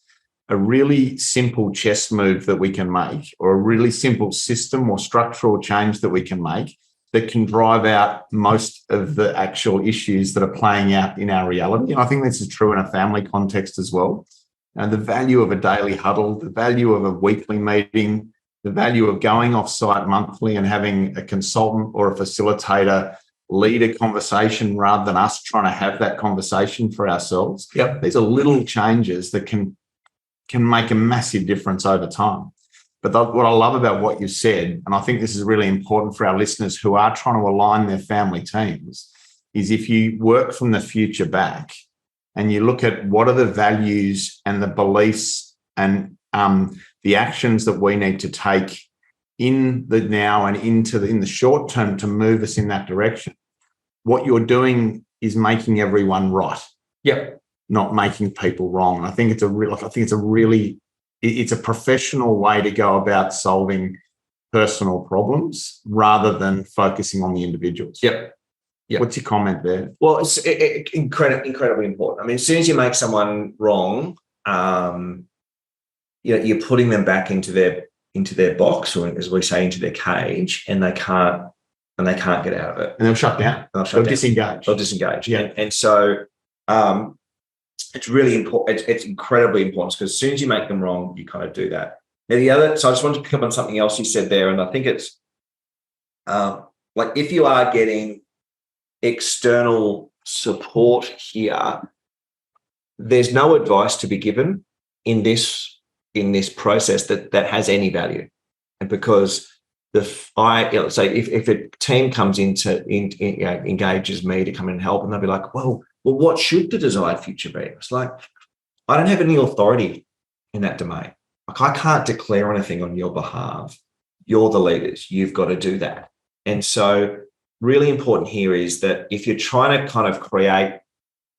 a really simple chess move that we can make or a really simple system or structural change that we can make that can drive out most of the actual issues that are playing out in our reality. And I think this is true in a family context as well. The value of a daily huddle, the value of a weekly meeting, the value of going off-site monthly and having a consultant or a facilitator lead a conversation rather than us trying to have that conversation for ourselves. Yep. These are little changes that can make a massive difference over time. But what I love about what you said, and I think this is really important for our listeners who are trying to align their family teams, is if you work from the future back and you look at what are the values and the beliefs and the actions that we need to take in the now and in the short term to move us in that direction. what you're doing is making everyone right. Yep. Not making people wrong. I think it's it's a professional way to go about solving personal problems rather than focusing on the individuals. Yep. What's your comment there? Well, it's incredibly important. I mean, as soon as you make someone wrong, you're putting them back into their box, or as we say, into their cage, and they can't get out of it. And they'll shut down. They'll disengage. They'll disengage. Yeah. And so it's really important. It's incredibly important, because as soon as you make them wrong, you kind of do that. Now so I just wanted to pick up on something else you said there, and I think it's like, if you are getting external support here, there's no advice to be given in this process that has any value. And because say if a team comes engages me to come in and help, and they'll be like, well, what should the desired future be? It's like, I don't have any authority in that domain. Like, I can't declare anything on your behalf. You're the leaders. You've got to do that. And so really important here is that if you're trying to kind of create,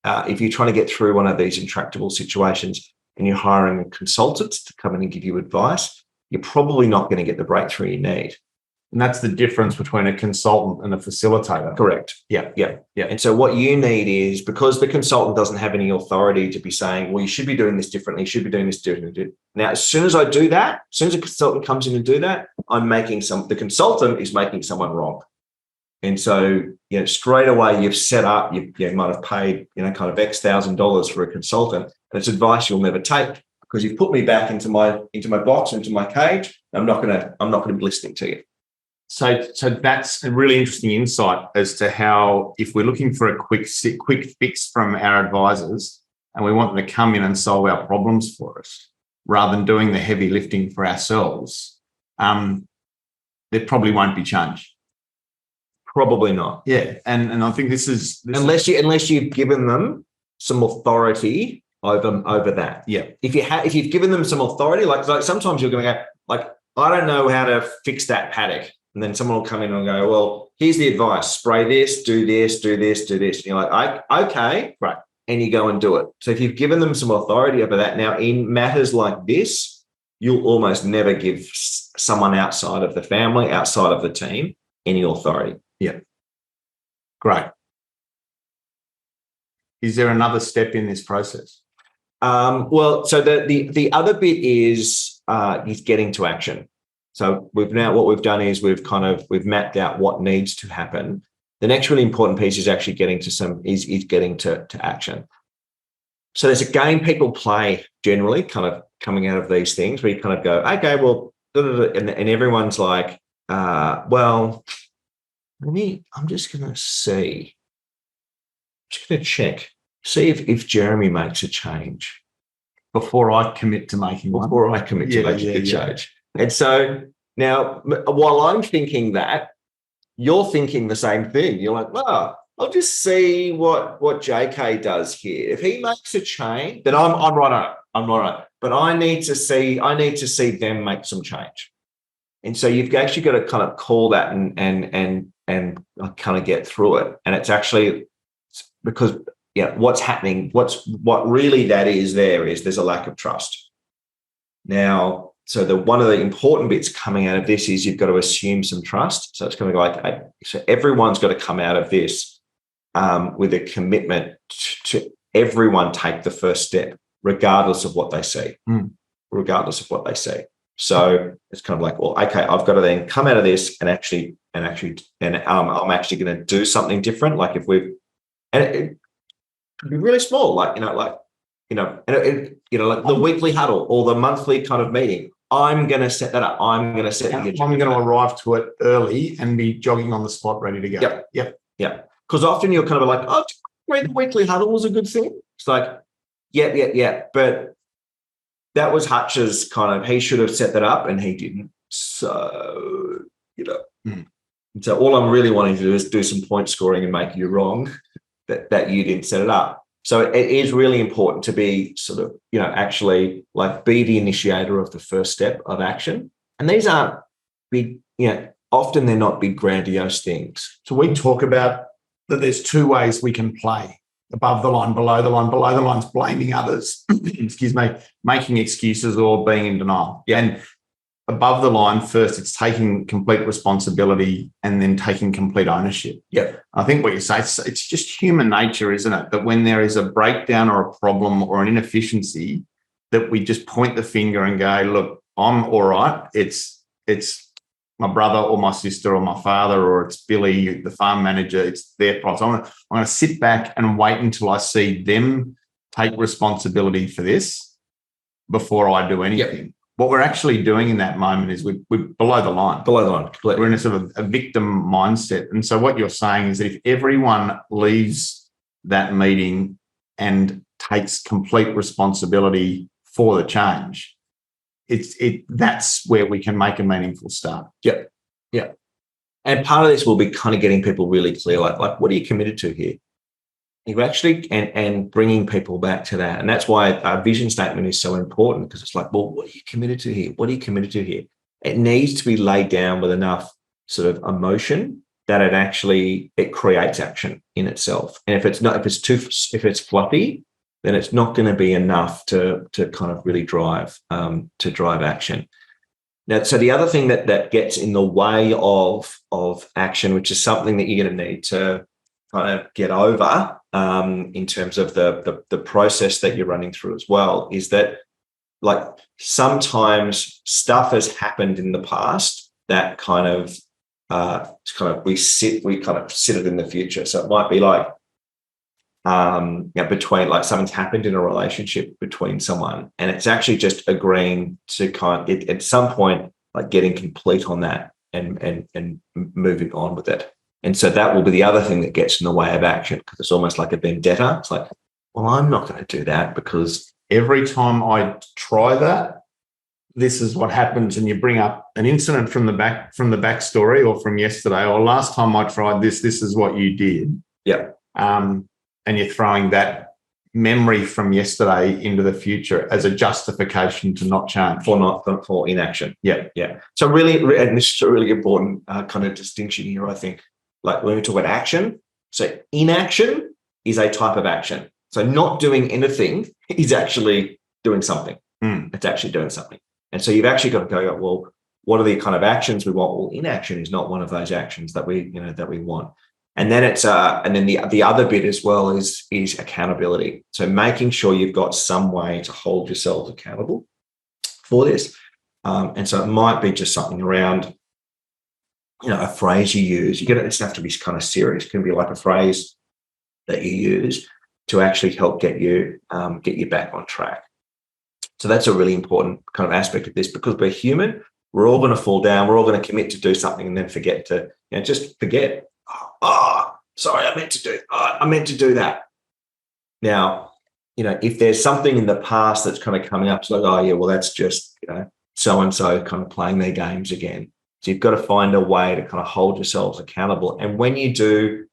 if you're trying to get through one of these intractable situations and you're hiring consultants to come in and give you advice, you're probably not going to get the breakthrough you need. And that's the difference between a consultant and a facilitator. Correct. Yeah. And so what you need is, because the consultant doesn't have any authority to be saying, well, you should be doing this differently, you should be doing this differently. Now, as soon as I do that, as soon as a consultant comes in and do that, the consultant is making someone wrong. And so, straight away you've set up, you might have paid, kind of X $1,000 for a consultant, and it's advice you'll never take, because you've put me back into my box, into my cage. I'm not going to be listening to you. So that's a really interesting insight as to how, if we're looking for a quick fix from our advisors and we want them to come in and solve our problems for us rather than doing the heavy lifting for ourselves, there probably won't be change. Probably not. Yeah, and I think this is unless you've given them some authority over that. Yeah. If you've given them some authority, like sometimes you're going to go, like, I don't know how to fix that paddock. And then someone will come in and go, well, here's the advice: spray this, do this, do this, do this. And you're like, okay, right. And you go and do it. So if you've given them some authority over that, now in matters like this, you'll almost never give someone outside of the family, outside of the team, any authority. Yeah. Great. Is there another step in this process? Well, so the other bit is getting to action. So what we've done is we've mapped out what needs to happen. The next really important piece is actually getting to action. So there's a game people play generally, kind of coming out of these things, where you kind of go, okay, well, and everyone's like, well, I'm just going to see. I'm just going to check, see if Jeremy makes a change before I commit to making one. Before I commit to making a change. And so now, while I'm thinking that, you're thinking the same thing. You're like, well, I'll just see what JK does here. If he makes a change, then I'm right on it. I'm right on it. But I need to see them make some change. And so you've actually got to kind of call that and kind of get through it. And it's actually because what's happening, what really that is there's a lack of trust. Now, so one of the important bits coming out of this is you've got to assume some trust. So it's going to be like, so everyone's got to come out of this with a commitment to everyone take the first step, regardless of what they see. Regardless of what they see. So it's kind of like, well, okay, I've got to then come out of this and I'm actually going to do something different. Like if it could be really small, like the weekly huddle or the monthly kind of meeting. I'm going to set that up. I'm going to arrive to it early and be jogging on the spot, ready to go. Yep. Because often you're kind of like, oh, the weekly huddle was a good thing. It's like, yeah. But that was Hutch's kind of, he should have set that up and he didn't. So, So all I'm really wanting to do is do some point scoring and make you wrong that you didn't set it up. So it is really important to be sort of, actually like be the initiator of the first step of action. And these aren't big, often they're not big grandiose things. So we talk about that there's two ways we can play: above the line, below the line. Below the line's blaming others, excuse me, making excuses or being in denial. And above the line, first, it's taking complete responsibility and then taking complete ownership. Yeah. I think what you say, it's just human nature, isn't it? That when there is a breakdown or a problem or an inefficiency, that we just point the finger and go, look, I'm all right. It's my brother or my sister or my father, or it's Billy, the farm manager. It's their problem. I'm going to sit back and wait until I see them take responsibility for this before I do anything. Yep. What we're actually doing in that moment is we're below the line. Below the line, completely. We're in a sort of a victim mindset. And so what you're saying is that if everyone leaves that meeting and takes complete responsibility for the change, that's where we can make a meaningful start. Yeah. Yeah. And part of this will be kind of getting people really clear, like what are you committed to here? You actually, and bringing people back to that. And that's why our vision statement is so important, because it's like, well, what are you committed to here? What are you committed to here? It needs to be laid down with enough sort of emotion that it creates action in itself. And if it's fluffy, then it's not going to be enough to kind of really drive action. Now, so the other thing that gets in the way of action, which is something that you're going to need to kind of get over in terms of the process that you're running through as well, is that like sometimes stuff has happened in the past that we kind of sit it in the future. So it might be like between, like, something's happened in a relationship between someone, and it's actually just agreeing to at some point, like, getting complete on that and moving on with it. And so that will be the other thing that gets in the way of action, because it's almost like a vendetta. It's like, well, I'm not going to do that because every time I try that, this is what happens. And you bring up an incident from the backstory, or from yesterday, or last time I tried this is what you did. Yeah. And you're throwing that memory from yesterday into the future as a justification to not change. For inaction. Yeah. Yeah. So really, and this is a really important kind of distinction here, I think. Like when we talk about action, so inaction is a type of action. So not doing anything is actually doing something. It's actually doing something. And so you've actually got to go, well, what are the kind of actions we want? Well, inaction is not one of those actions that we want. And then it's and then the other bit as well is accountability. So making sure you've got some way to hold yourselves accountable for this. And so it might be just something around, a phrase you use. It doesn't have to be kind of serious. It can be like a phrase that you use to actually help get you back on track. So that's a really important kind of aspect of this, because we're human. We're all going to fall down. We're all going to commit to do something and then forget to, just forget. Sorry, I meant to do that. Now, if there's something in the past that's kind of coming up, it's like, oh yeah, well, that's just, so-and-so kind of playing their games again. So you've got to find a way to kind of hold yourselves accountable. And when you do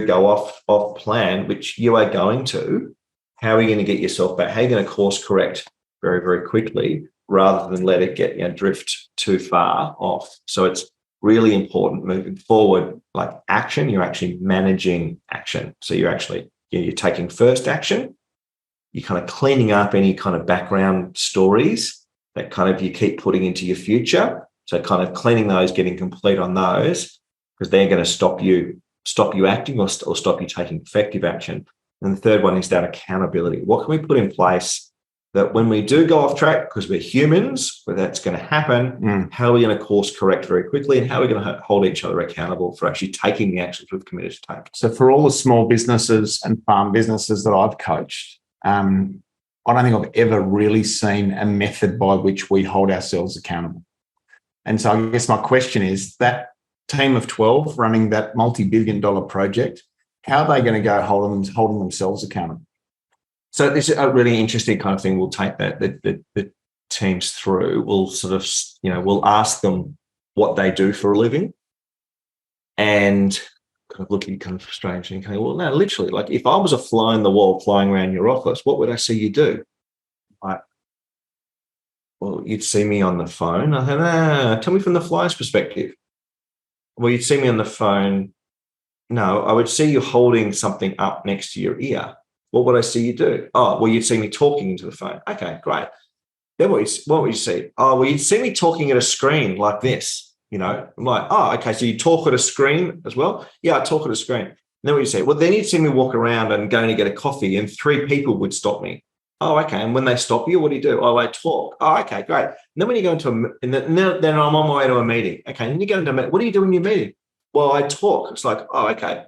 go off plan, which you are going to, how are you going to get yourself back? How are you going to course correct very, very quickly, rather than let it get drift too far off? So it's really important moving forward, like action, you're actually managing action. So you're taking first action, you're kind of cleaning up any kind of background stories that kind of you keep putting into your future. So kind of cleaning those, getting complete on those, because they're going to stop you acting or stop you taking effective action. And the third one is that accountability. What can we put in place that when we do go off track, because we're humans, where that's going to happen, how are we going to course correct very quickly, and how are we going to hold each other accountable for actually taking the actions we've committed to take? So for all the small businesses and farm businesses that I've coached, I don't think I've ever really seen a method by which we hold ourselves accountable. And so I guess my question is, that team of 12 running that multi-billion-dollar project, how are they going to go holding themselves accountable? So this is a really interesting kind of thing. We'll take the teams through. We'll sort of, we'll ask them what they do for a living, and kind of look at you kind of strangely and go, well, no, literally, like if I was a fly on the wall flying around your office, what would I see you do? Like, well, you'd see me on the phone. I said, tell me from the fly's perspective. Well, you'd see me on the phone, no, I would see you holding something up next to your ear. What would I see you do? Oh, well, you'd see me talking into the phone. Okay, great. Then what would you see? Oh, well, you'd see me talking at a screen like this. I'm like, oh, okay, so you talk at a screen as well? Yeah, I talk at a screen. And then what you say? Well, then you'd see me walk around and going to get a coffee, and 3 people would stop me. Oh, okay. And when they stop you, what do you do? Oh, I talk. Oh, okay, great. And then when you go into then I'm on my way to a meeting. Okay, and you go into a meeting. What do you do in your meeting? Well, I talk. It's like, oh, okay.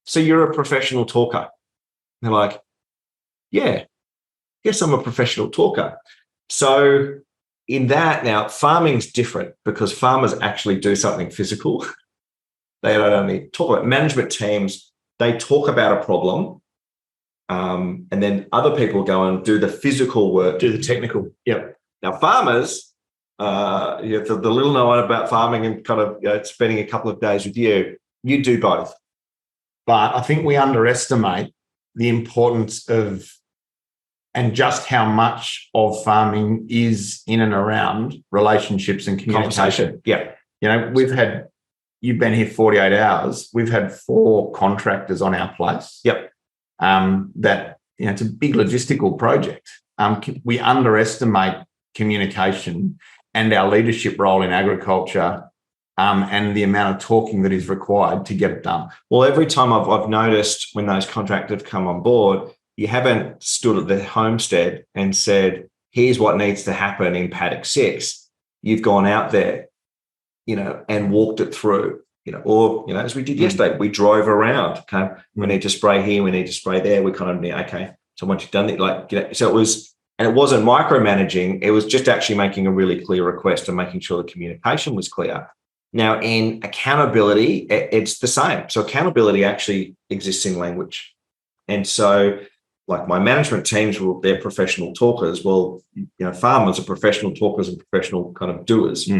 So you're a professional talker. They're like, yeah, yes, I'm a professional talker. So in that, now farming's different because farmers actually do something physical. They don't only talk about management teams. They talk about a problem. And then other people go and do the physical work, do the technical. Yep. Now, farmers, the little known about farming and kind of spending a couple of days with you do both. But I think we underestimate the importance of and just how much of farming is in and around relationships and communication. Yeah. You've been here 48 hours. We've had 4 contractors on our place. Yep. It's a big logistical project. We underestimate communication and our leadership role in agriculture, and the amount of talking that is required to get it done. Well, every time I've noticed when those contractors come on board, you haven't stood at the homestead and said, here's what needs to happen in paddock 6. You've gone out there, and walked it through, or, as we did yesterday, we drove around. Okay. We need to spray here. We need to spray there. We kind of, okay. So once you've done it, so it was, and it wasn't micromanaging. It was just actually making a really clear request and making sure the communication was clear. Now, in accountability, it's the same. So accountability actually exists in language. And so, like my management teams, they're professional talkers. Well, farmers are professional talkers and professional kind of doers.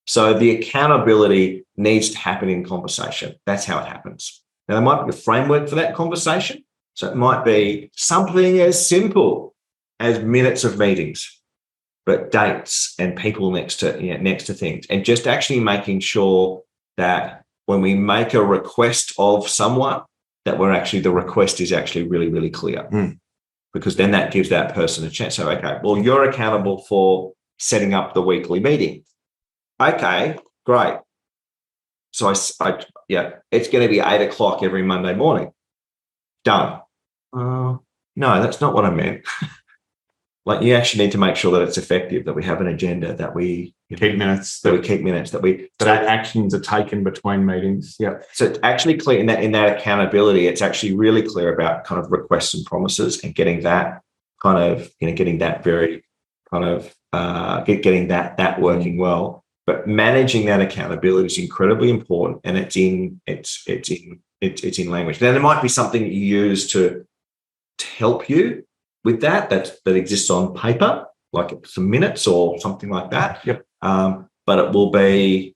So the accountability needs to happen in conversation. That's how it happens. Now, there might be a framework for that conversation. So it might be something as simple as minutes of meetings, but dates and people next to things, and just actually making sure that when we make a request of someone, that the request is actually really, really clear. Because then that gives that person a chance. So, okay, well, you're accountable for setting up the weekly meeting. Okay, great. So it's going to be 8:00 every Monday morning. Done. No, that's not what I meant. You actually need to make sure that it's effective, that we have an agenda, that we keep minutes, that actions are taken between meetings. Yeah. So it's actually clear in that accountability. It's actually really clear about kind of requests and promises, and getting that kind of getting that very kind of getting that working well. But managing that accountability is incredibly important, and it's in language. Now, there might be something that you use to help you with that exists on paper, like some minutes or something like that. Yep. But it will be,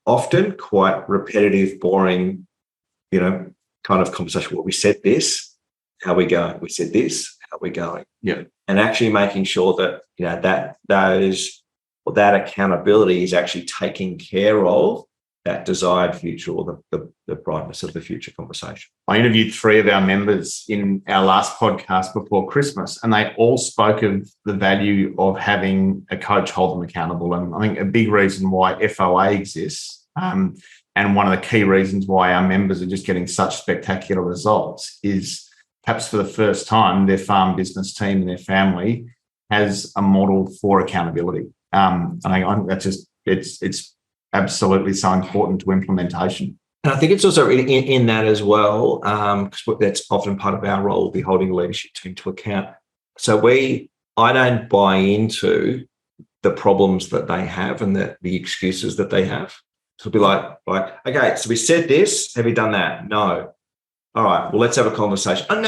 often quite repetitive, boring, kind of conversation. Well, we said this, how we going? We said this, how we going? Yeah. And actually making sure that that accountability is actually taking care of that desired future, or the brightness of the future conversation. I interviewed 3 of our members in our last podcast before Christmas, and they all spoke of the value of having a coach hold them accountable. And I think a big reason why FOA exists, and one of the key reasons why our members are just getting such spectacular results, is perhaps for the first time, their farm business team and their family has a model for accountability. I think that's just, it's absolutely so important to implementation. And I think it's also in that as well, because that's often part of our role, be holding the leadership team to account. So I don't buy into the problems that they have and the excuses that they have. So it'll be like, okay, so we said this, have you done that? No. All right, well, let's have a conversation. Oh,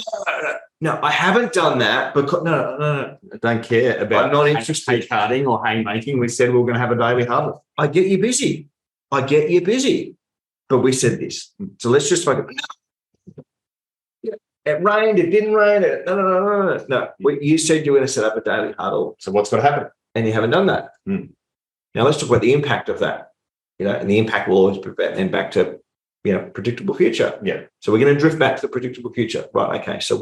no, I haven't done that because no. I don't care about. I'm not interested in carding or haymaking. We said we were going to have a daily huddle. I get you busy, but we said this. So let's just focus. No. It rained. It didn't rain. No. You said you were going to set up a daily huddle. So what's going to happen? And you haven't done that. Now let's talk about the impact of that. And the impact will always be then back to predictable future. Yeah. So we're going to drift back to the predictable future. Right. Okay. So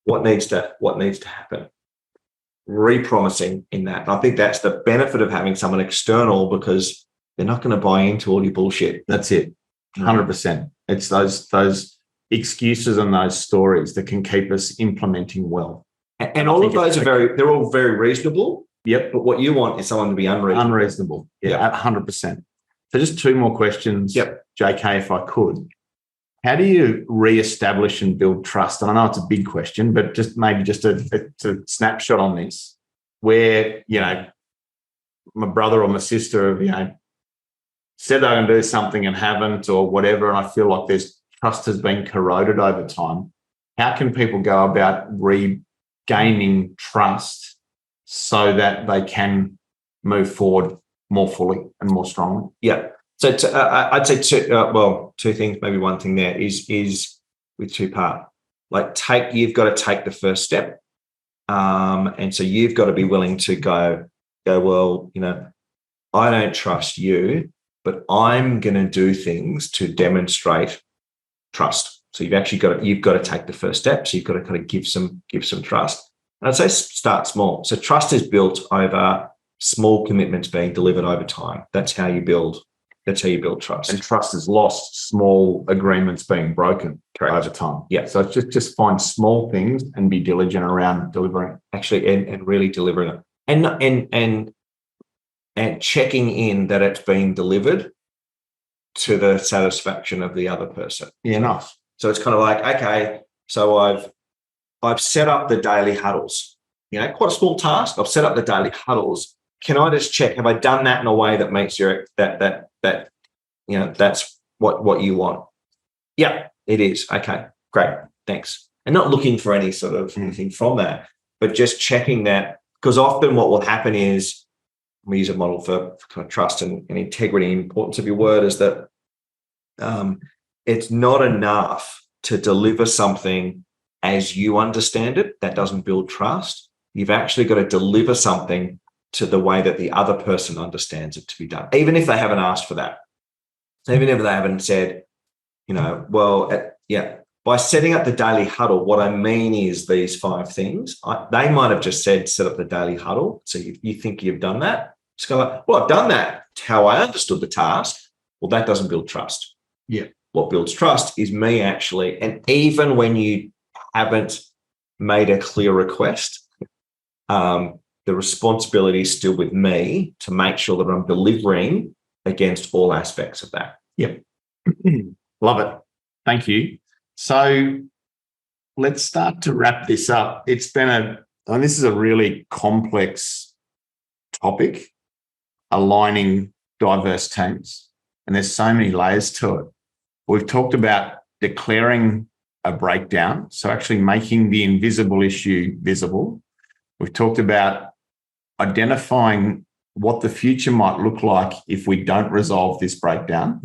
what needs to happen? Re-promising in that. And I think that's the benefit of having someone external, because they're not going to buy into all your bullshit. That's it. 100%. It's those excuses and those stories that can keep us implementing well. And all of those they're all very reasonable. Yep. But what you want is someone to be unreasonable. Unreasonable. Yeah, 100%. So just two more questions, JK, if I could. How do you re-establish and build trust? And I know it's a big question, but just a snapshot on this, where, my brother or my sister have, said they're going to do something and haven't, or whatever, and I feel like there's trust has been corroded over time. How can people go about regaining trust so that they can move forward more fully and more strongly? Yeah. So I'd say two things, maybe one thing there is with two part. You've got to take the first step. And so you've got to be willing to go, well, I don't trust you, but I'm going to do things to demonstrate trust. So you've got to take the first step. So you've got to kind of give some trust. And I'd say start small. So trust is built over small commitments being delivered over time. That's how you build trust. And trust is lost, small agreements being broken over time. Yeah. So it's just find small things and be diligent around delivering. Actually, and really delivering it. And checking in that it's being delivered to the satisfaction of the other person. Yeah, nice. So it's kind of like, okay, so I've set up the daily huddles. Quite a small task. I've set up the daily huddles. Can I just check? Have I done that in a way that makes that's what you want? Yeah, it is. Okay, great, thanks. And not looking for any sort of anything from that, but just checking that, because often what will happen is, we use a model for kind of trust and integrity and importance of your word, is that it's not enough to deliver something as you understand it. That doesn't build trust. You've actually got to deliver something to the way that the other person understands it to be done, even if they haven't asked for that. Even if they haven't said, by setting up the daily huddle, what I mean is these 5 things. They might have just said, set up the daily huddle. So you think you've done that. Just go like, well, I've done that. It's how I understood the task. Well, that doesn't build trust. Yeah. What builds trust is me actually, and even when you haven't made a clear request, the responsibility is still with me to make sure that I'm delivering against all aspects of that. Yep. Love it. Thank you. So let's start to wrap this up. It's been this is a really complex topic, aligning diverse teams. And there's so many layers to it. We've talked about declaring a breakdown, so actually making the invisible issue visible. We've talked about identifying what the future might look like if we don't resolve this breakdown,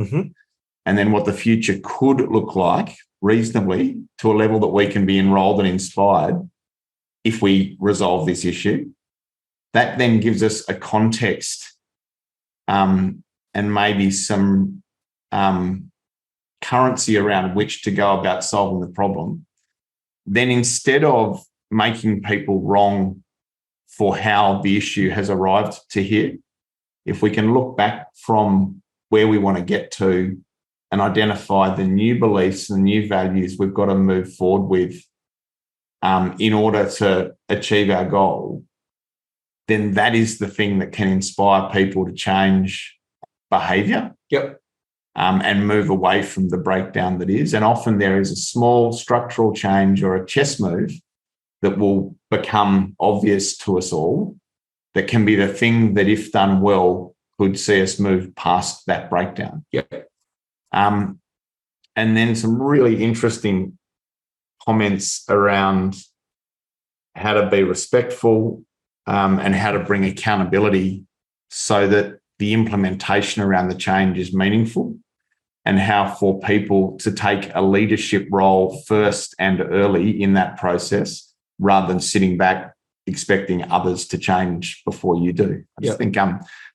and then what the future could look like reasonably to a level that we can be enrolled and inspired if we resolve this issue. That then gives us a context and maybe some currency around which to go about solving the problem. Then instead of making people wrong for how the issue has arrived to here, if we can look back from where we want to get to and identify the new beliefs and new values we've got to move forward with in order to achieve our goal, then that is the thing that can inspire people to change behaviour. Yep. And move away from the breakdown that is. And often there is a small structural change or a chess move that will become obvious to us all that can be the thing that, if done well, could see us move past that breakdown. Yep. And then some really interesting comments around how to be respectful and how to bring accountability so that the implementation around the change is meaningful, and how for people to take a leadership role first and early in that process rather than sitting back expecting others to change before you do. I just think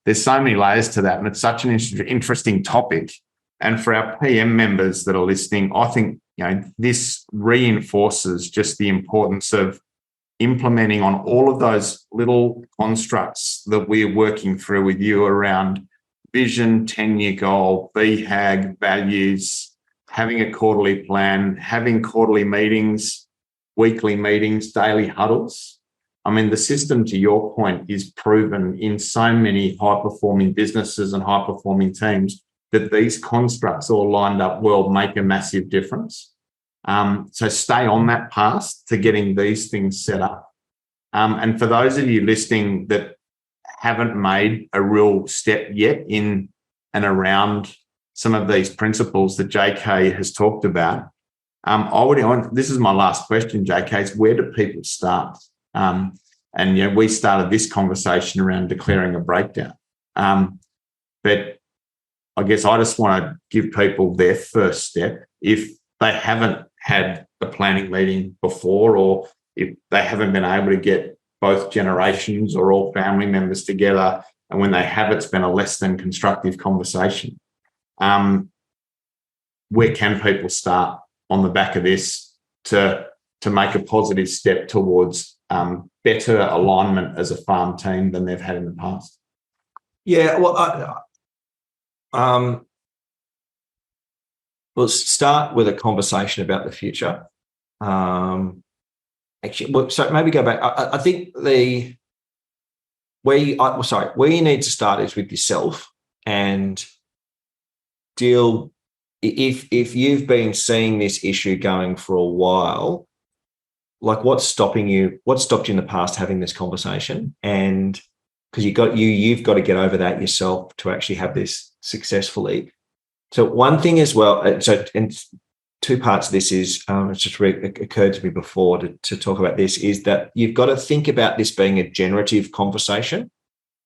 there's so many layers to that, and it's such an interesting topic And for our PM members that are listening, I think, this reinforces just the importance of implementing on all of those little constructs that we're working through with you around vision, 10-year goal, BHAG, values, having a quarterly plan, having quarterly meetings, weekly meetings, daily huddles. I mean, the system, to your point, is proven in so many high-performing businesses and high-performing teams that these constructs all lined up well make a massive difference. So stay on that path to getting these things set up. And for those of you listening that haven't made a real step yet in and around some of these principles that JK has talked about, this is my last question, JK, is where do people start? And we started this conversation around declaring a breakdown. But I guess I just want to give people their first step. If they haven't had a planning meeting before, or if they haven't been able to get both generations or all family members together, and when they have, it's been a less than constructive conversation, where can people start on the back of this to make a positive step towards better alignment as a farm team than they've had in the past? Yeah, well, we'll start with a conversation about the future. So maybe go back. I think where you need to start is with yourself and deal. If you've been seeing this issue going for a while, like what's stopping you? What stopped you in the past having this conversation? And because you've got to get over that yourself to actually have this successfully. So one thing as well, and two parts of this is, it's just occurred to me before to talk about this, is that you've got to think about this being a generative conversation.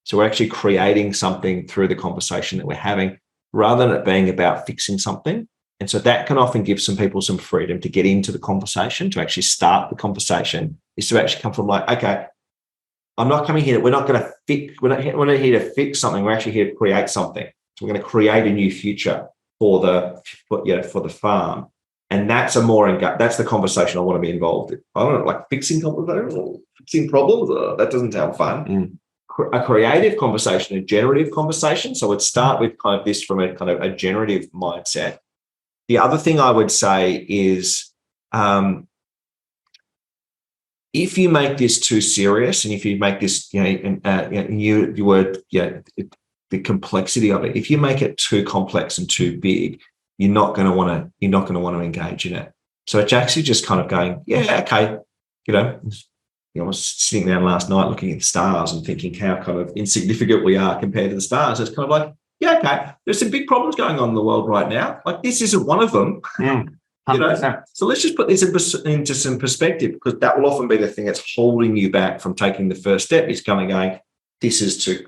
So we're actually creating something through the conversation that we're having rather than it being about fixing something. And so that can often give some people some freedom to get into the conversation, to actually start the conversation, is to actually come from like, okay, I'm not coming here. We're not here to fix something. We're actually here to create something. So we're going to create a new future for the farm. And that's that's the conversation I want to be involved in. I don't know, like fixing problems. That doesn't sound fun. A creative conversation, a generative conversation. So it'd start with kind of this from a kind of a generative mindset. The other thing I would say is, if you make this too serious, and if you make this, the complexity of it, if you make it too complex and too big, you're not going to want to engage in it. So it's actually just kind of going, yeah, okay, I was sitting down last night looking at the stars and thinking how kind of insignificant we are compared to the stars. It's kind of like, yeah, okay, there's some big problems going on in the world right now. Like this isn't one of them. So let's just put this into some perspective, because that will often be the thing that's holding you back from taking the first step. Is going, this is too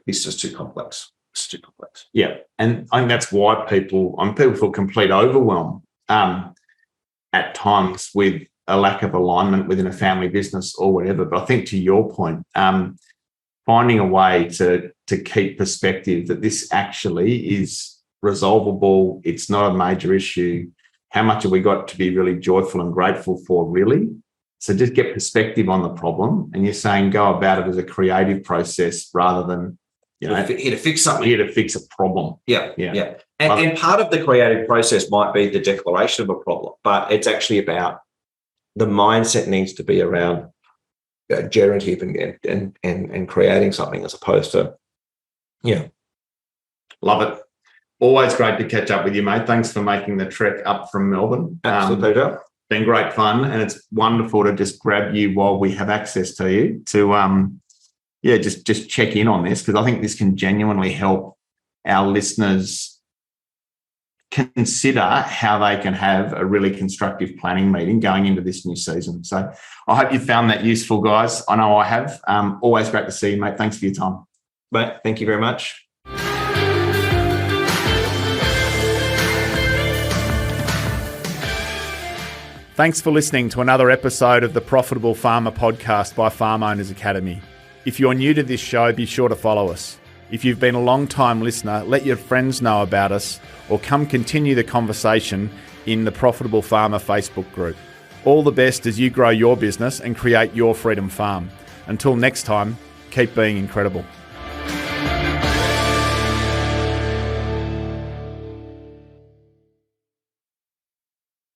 complex. It's too complex. Yeah, and I think that's why people feel complete overwhelm at times with a lack of alignment within a family business or whatever. But I think to your point, finding a way to keep perspective that this actually is resolvable. It's not a major issue. How much have we got to be really joyful and grateful for, really? So just get perspective on the problem, and you're saying go about it as a creative process rather than here to fix something. Here to fix a problem. Yeah. And part of the creative process might be the declaration of a problem, but it's actually about the mindset needs to be around generative and creating something as opposed to, Love it. Always great to catch up with you, mate. Thanks for making the trek up from Melbourne. Absolute pleasure. Been great fun, and it's wonderful to just grab you while we have access to you to just check in on this, because I think this can genuinely help our listeners consider how they can have a really constructive planning meeting going into this new season. So I hope you found that useful, guys. I know I have. Always great to see you, mate. Thanks for your time. Mate, thank you very much. Thanks for listening to another episode of the Profitable Farmer podcast by Farm Owners Academy. If you're new to this show, be sure to follow us. If you've been a long-time listener, let your friends know about us or come continue the conversation in the Profitable Farmer Facebook group. All the best as you grow your business and create your freedom farm. Until next time, keep being incredible.